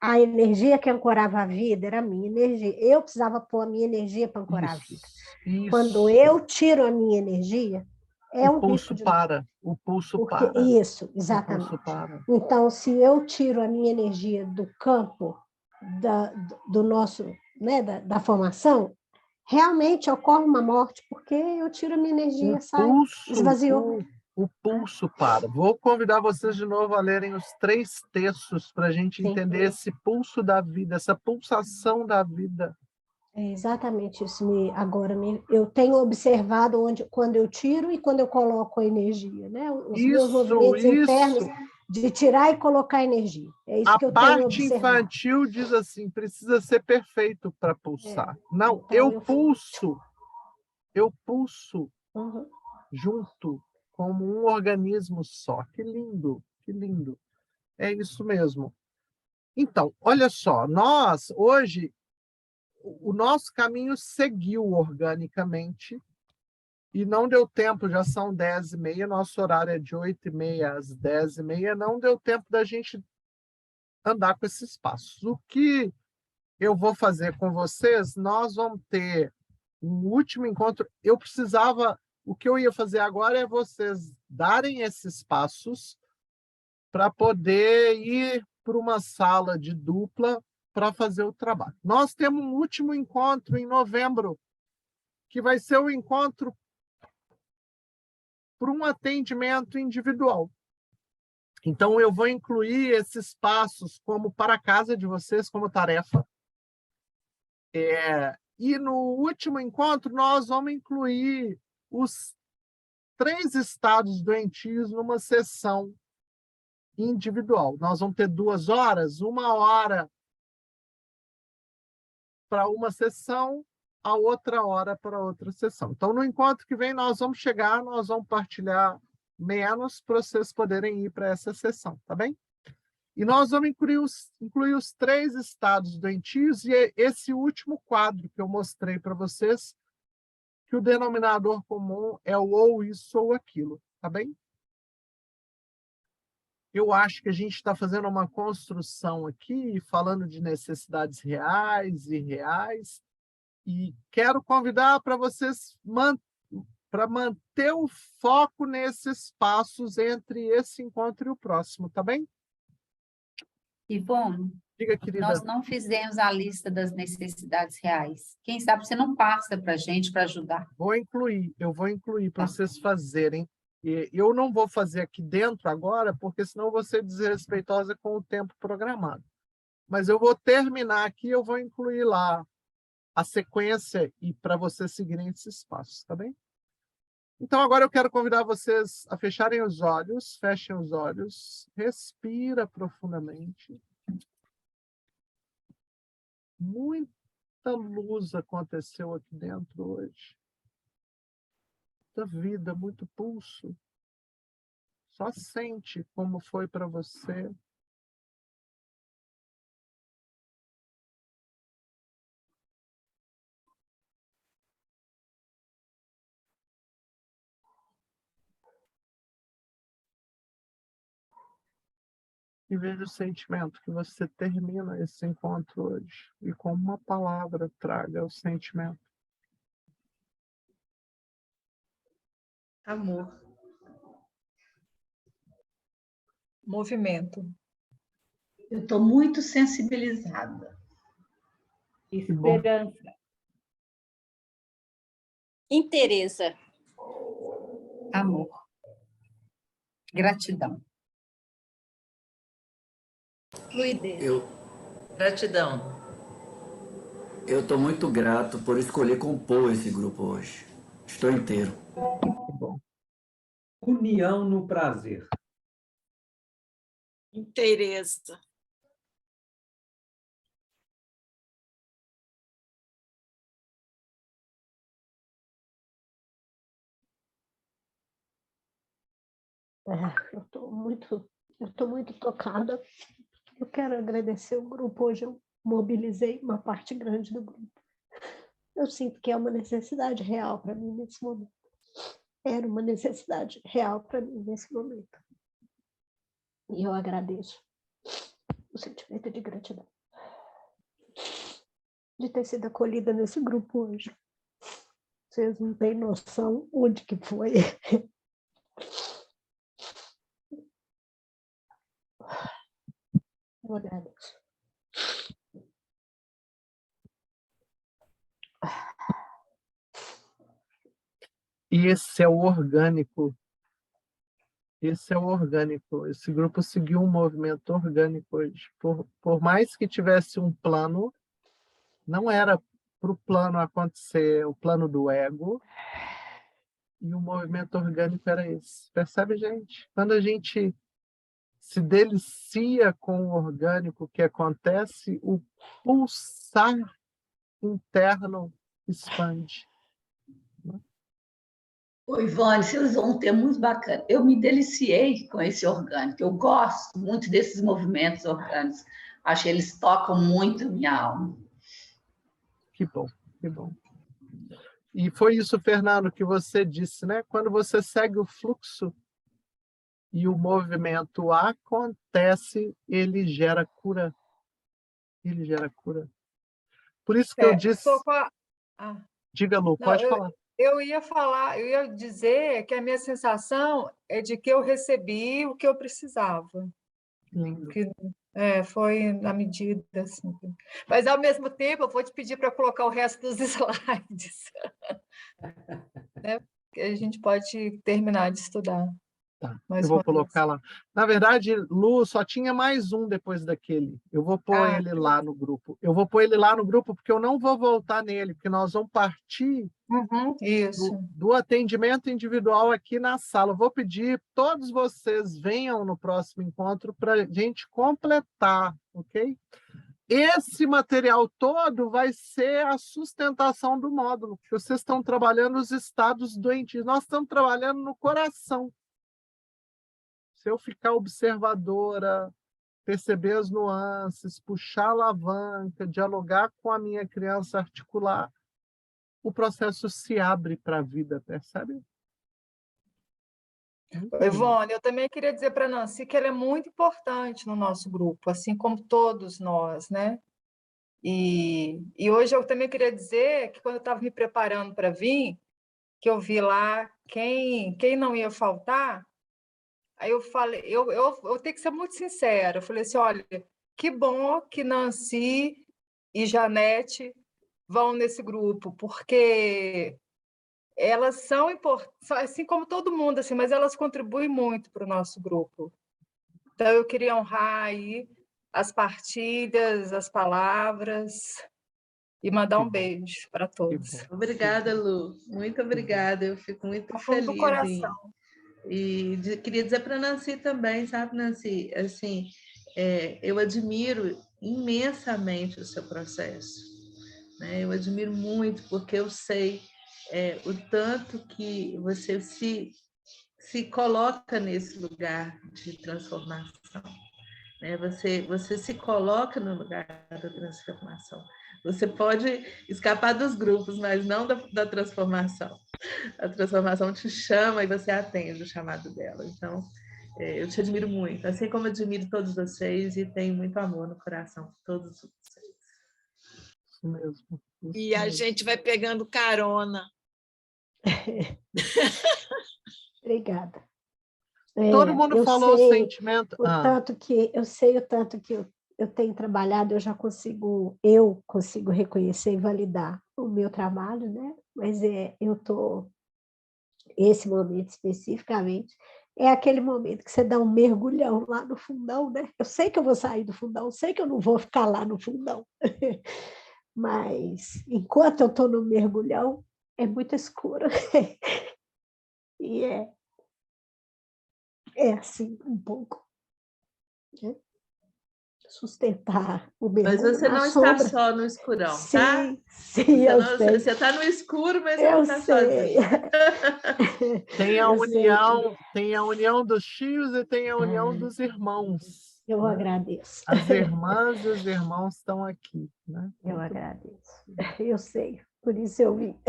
a energia que ancorava a vida era a minha energia. Eu precisava pôr a minha energia para ancorar a vida. Isso. Quando eu tiro a minha energia, o pulso para. O pulso para. Isso, exatamente. O pulso para. Então, se eu tiro a minha energia do campo do nosso, né, da formação, realmente ocorre uma morte, porque eu tiro a minha energia, esvaziou. O pulso para. Vou convidar vocês de novo a lerem os 3 textos para a gente entender esse pulso da vida, essa pulsação da vida. É exatamente isso. Eu tenho observado quando eu tiro e quando eu coloco a energia, né? Os meus movimentos internos de tirar e colocar energia. É isso que eu tenho observado. A parte infantil diz assim, precisa ser perfeito para pulsar. Não, então, eu pulso junto como um organismo só. Que lindo, que lindo. É isso mesmo. Então, olha só, nós, hoje, o nosso caminho seguiu organicamente E não deu tempo, já são 10h30, nosso horário é de 8h30 às 10h30, não deu tempo da gente andar com esses passos. O que eu vou fazer com vocês, nós vamos ter um último encontro. O que eu ia fazer agora é vocês darem esses passos para poder ir para uma sala de dupla para fazer o trabalho. Nós temos um último encontro em novembro, que vai ser o encontro para um atendimento individual. Então, eu vou incluir esses passos como para a casa de vocês, como tarefa. E no último encontro, nós vamos incluir os 3 estados doentios numa sessão individual. Nós vamos ter 2 horas, 1 hora para uma sessão, a outra hora para outra sessão. Então, no encontro que vem, nós vamos partilhar menos para vocês poderem ir para essa sessão, tá bem? E nós vamos incluir os 3 estados doentios e esse último quadro que eu mostrei para vocês, que o denominador comum é o ou isso ou aquilo, tá bem? Eu acho que a gente está fazendo uma construção aqui, falando de necessidades reais e irreais, e quero convidar para vocês para manter o foco nesses passos entre esse encontro e o próximo, tá bem? Ivone, diga, querida. Nós não fizemos a lista das necessidades reais. Quem sabe você não passa para a gente para ajudar. Eu vou incluir para vocês fazerem. E eu não vou fazer aqui dentro agora, porque senão eu vou ser desrespeitosa com o tempo programado. Mas eu vou terminar aqui, eu vou incluir lá a sequência e para vocês seguirem esses passos, tá bem? Então, agora eu quero convidar vocês a fecharem os olhos, fechem os olhos, respira profundamente. Muita luz aconteceu aqui dentro hoje. Muita vida, muito pulso. Só sente como foi para você. E veja o sentimento que você termina esse encontro hoje. E com uma palavra traga o sentimento. Amor. Movimento. Eu estou muito sensibilizada. Esperança. Interesa. Amor. Gratidão. Fluidez. Gratidão. Eu estou muito grato por escolher compor esse grupo hoje. Estou inteiro. Bom. União no prazer. Interesa. Eu estou muito tocada. Eu quero agradecer o grupo. Hoje eu mobilizei uma parte grande do grupo. Eu sinto que é uma necessidade real para mim nesse momento. Era uma necessidade real para mim nesse momento. E eu agradeço o sentimento de gratidão de ter sido acolhida nesse grupo hoje. Vocês não têm noção onde que foi. Eu agradeço. E esse é o orgânico. Esse é o orgânico. Esse grupo seguiu um movimento orgânico hoje. Por mais que tivesse um plano, não era para o plano acontecer, o plano do ego, e o movimento orgânico era esse. Percebe, gente? Quando a gente se delicia com o orgânico que acontece, o pulsar interno expande. Ô, Ivone, vocês vão ter muito bacana. Eu me deliciei com esse orgânico. Eu gosto muito desses movimentos orgânicos. Acho que eles tocam muito minha alma. Que bom, que bom. E foi isso, Fernando, que você disse, né? Quando você segue o fluxo e o movimento acontece, ele gera cura. Ele gera cura. Por isso que eu disse... Diga, Lu, Não, pode falar. Eu ia dizer que a minha sensação é de que eu recebi o que eu precisava. Lindo. Que, foi na medida, assim. Mas, ao mesmo tempo, eu vou te pedir para colocar o resto dos slides. Né? Que a gente pode terminar de estudar. Tá, mais eu vou uma vez. colocar lá. Na verdade, Lu, só tinha mais um depois daquele. Eu vou pôr ele lá no grupo. Eu vou pôr ele lá no grupo porque eu não vou voltar nele, porque nós vamos partir isso. do atendimento individual aqui na sala. Eu vou pedir todos vocês venham no próximo encontro para a gente completar, ok? Esse material todo vai ser a sustentação do módulo, porque vocês estão trabalhando os estados doentios. Nós estamos trabalhando no coração. Se eu ficar observadora, perceber as nuances, puxar a alavanca, dialogar com a minha criança, articular, o processo se abre para a vida, percebe? Ivone, eu também queria dizer para a Nancy que ela é muito importante no nosso grupo, assim como todos nós, né? E hoje eu também queria dizer que quando eu estava me preparando para vir, que eu vi lá quem não ia faltar, aí eu falei, eu tenho que ser muito sincera, eu falei assim, olha, que bom que Nancy e Janete vão nesse grupo, porque elas são importantes, assim como todo mundo, assim, mas elas contribuem muito para o nosso grupo. Então, eu queria honrar aí as partilhas, as palavras e mandar um beijo para todos. Obrigada, Lu. Muito obrigada. Eu fico muito feliz. Do coração. Queria dizer para a Nancy também, sabe, Nancy? Assim, eu admiro imensamente o seu processo. Né? Eu admiro muito, porque eu sei o tanto que você se coloca nesse lugar de transformação. Né? Você se coloca no lugar da transformação. Você pode escapar dos grupos, mas não da transformação. A transformação te chama e você atende o chamado dela. Então, eu te admiro muito, assim como eu admiro todos vocês e tenho muito amor no coração por todos vocês. Isso mesmo. E a gente vai pegando carona. Obrigada. Todo mundo falou o sentimento. Eu sei o tanto que eu tenho trabalhado, eu consigo reconhecer e validar o meu trabalho, né? Mas esse momento especificamente, é aquele momento que você dá um mergulhão lá no fundão, né? Eu sei que eu vou sair do fundão, sei que eu não vou ficar lá no fundão, mas enquanto eu estou no mergulhão, é muito escuro. E é assim, um pouco. Né? Sustentar o mergulho. Mas você não está só no escurão, sim, tá? Sim, Você está no escuro, mas você eu não está sozinho. Tem a união dos tios e tem a união dos irmãos. Eu agradeço. As irmãs e os irmãos estão aqui. Né? Eu agradeço. Eu sei, por isso eu vim.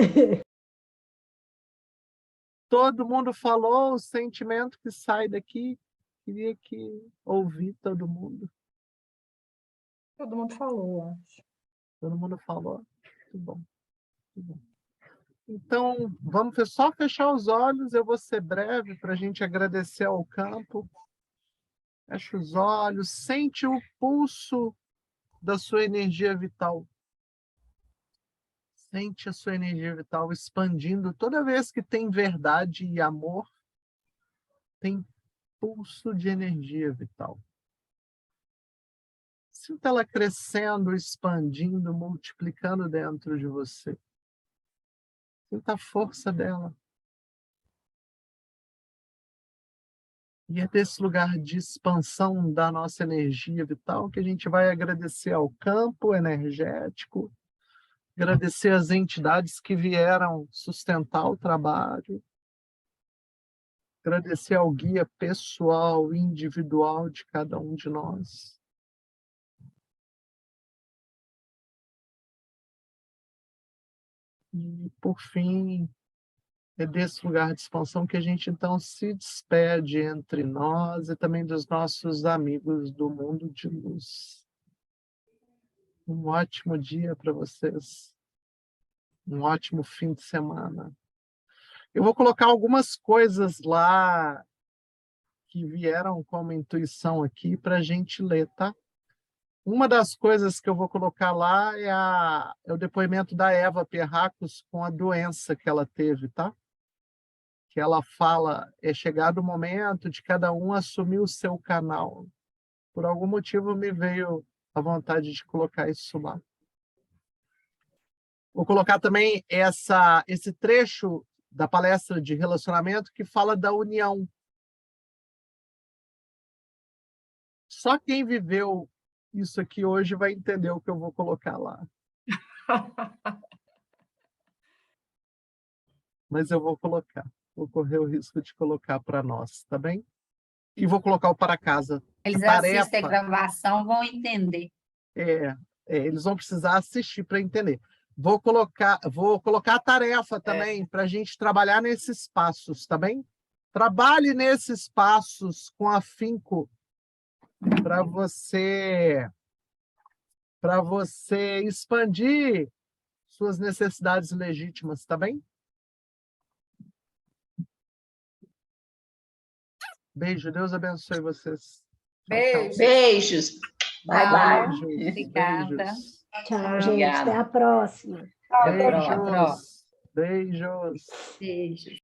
Todo mundo falou o sentimento que sai daqui. Queria ouvir todo mundo. Todo mundo falou, eu acho. Todo mundo falou. Muito bom. Muito bom. Então, vamos só fechar os olhos. Eu vou ser breve para a gente agradecer ao campo. Fecha os olhos. Sente o pulso da sua energia vital. Sente a sua energia vital expandindo. Toda vez que tem verdade e amor, tem pulso de energia vital. Sinta ela crescendo, expandindo, multiplicando dentro de você. Sinta a força dela. E é desse lugar de expansão da nossa energia vital que a gente vai agradecer ao campo energético, agradecer às entidades que vieram sustentar o trabalho, agradecer ao guia pessoal, individual de cada um de nós. E, por fim, é desse lugar de expansão que a gente, então, se despede entre nós e também dos nossos amigos do mundo de luz. Um ótimo dia para vocês. Um ótimo fim de semana. Eu vou colocar algumas coisas lá que vieram como intuição aqui para a gente ler, tá? Uma das coisas que eu vou colocar lá é o depoimento da Eva Perracos com a doença que ela teve, tá? Que ela fala, é chegado o momento de cada um assumir o seu canal. Por algum motivo me veio a vontade de colocar isso lá. Vou colocar também esse trecho da palestra de relacionamento que fala da união. Só quem viveu isso aqui hoje vai entender o que eu vou colocar lá. Mas eu vou colocar. Vou correr o risco de colocar para nós, tá bem? E vou colocar o para casa. Eles Tarefa. assistem a gravação, vão entender. Eles vão precisar assistir para entender. Vou colocar a tarefa também para a gente trabalhar nesses passos, tá bem? Trabalhe nesses passos com afinco para você expandir suas necessidades legítimas, tá bem? Beijo, Deus abençoe vocês. Beijo. Beijos. Bye, bye. Beijos, Obrigada. beijos. Tchau, gente. Até a próxima. Beijos. Beijos. Beijo.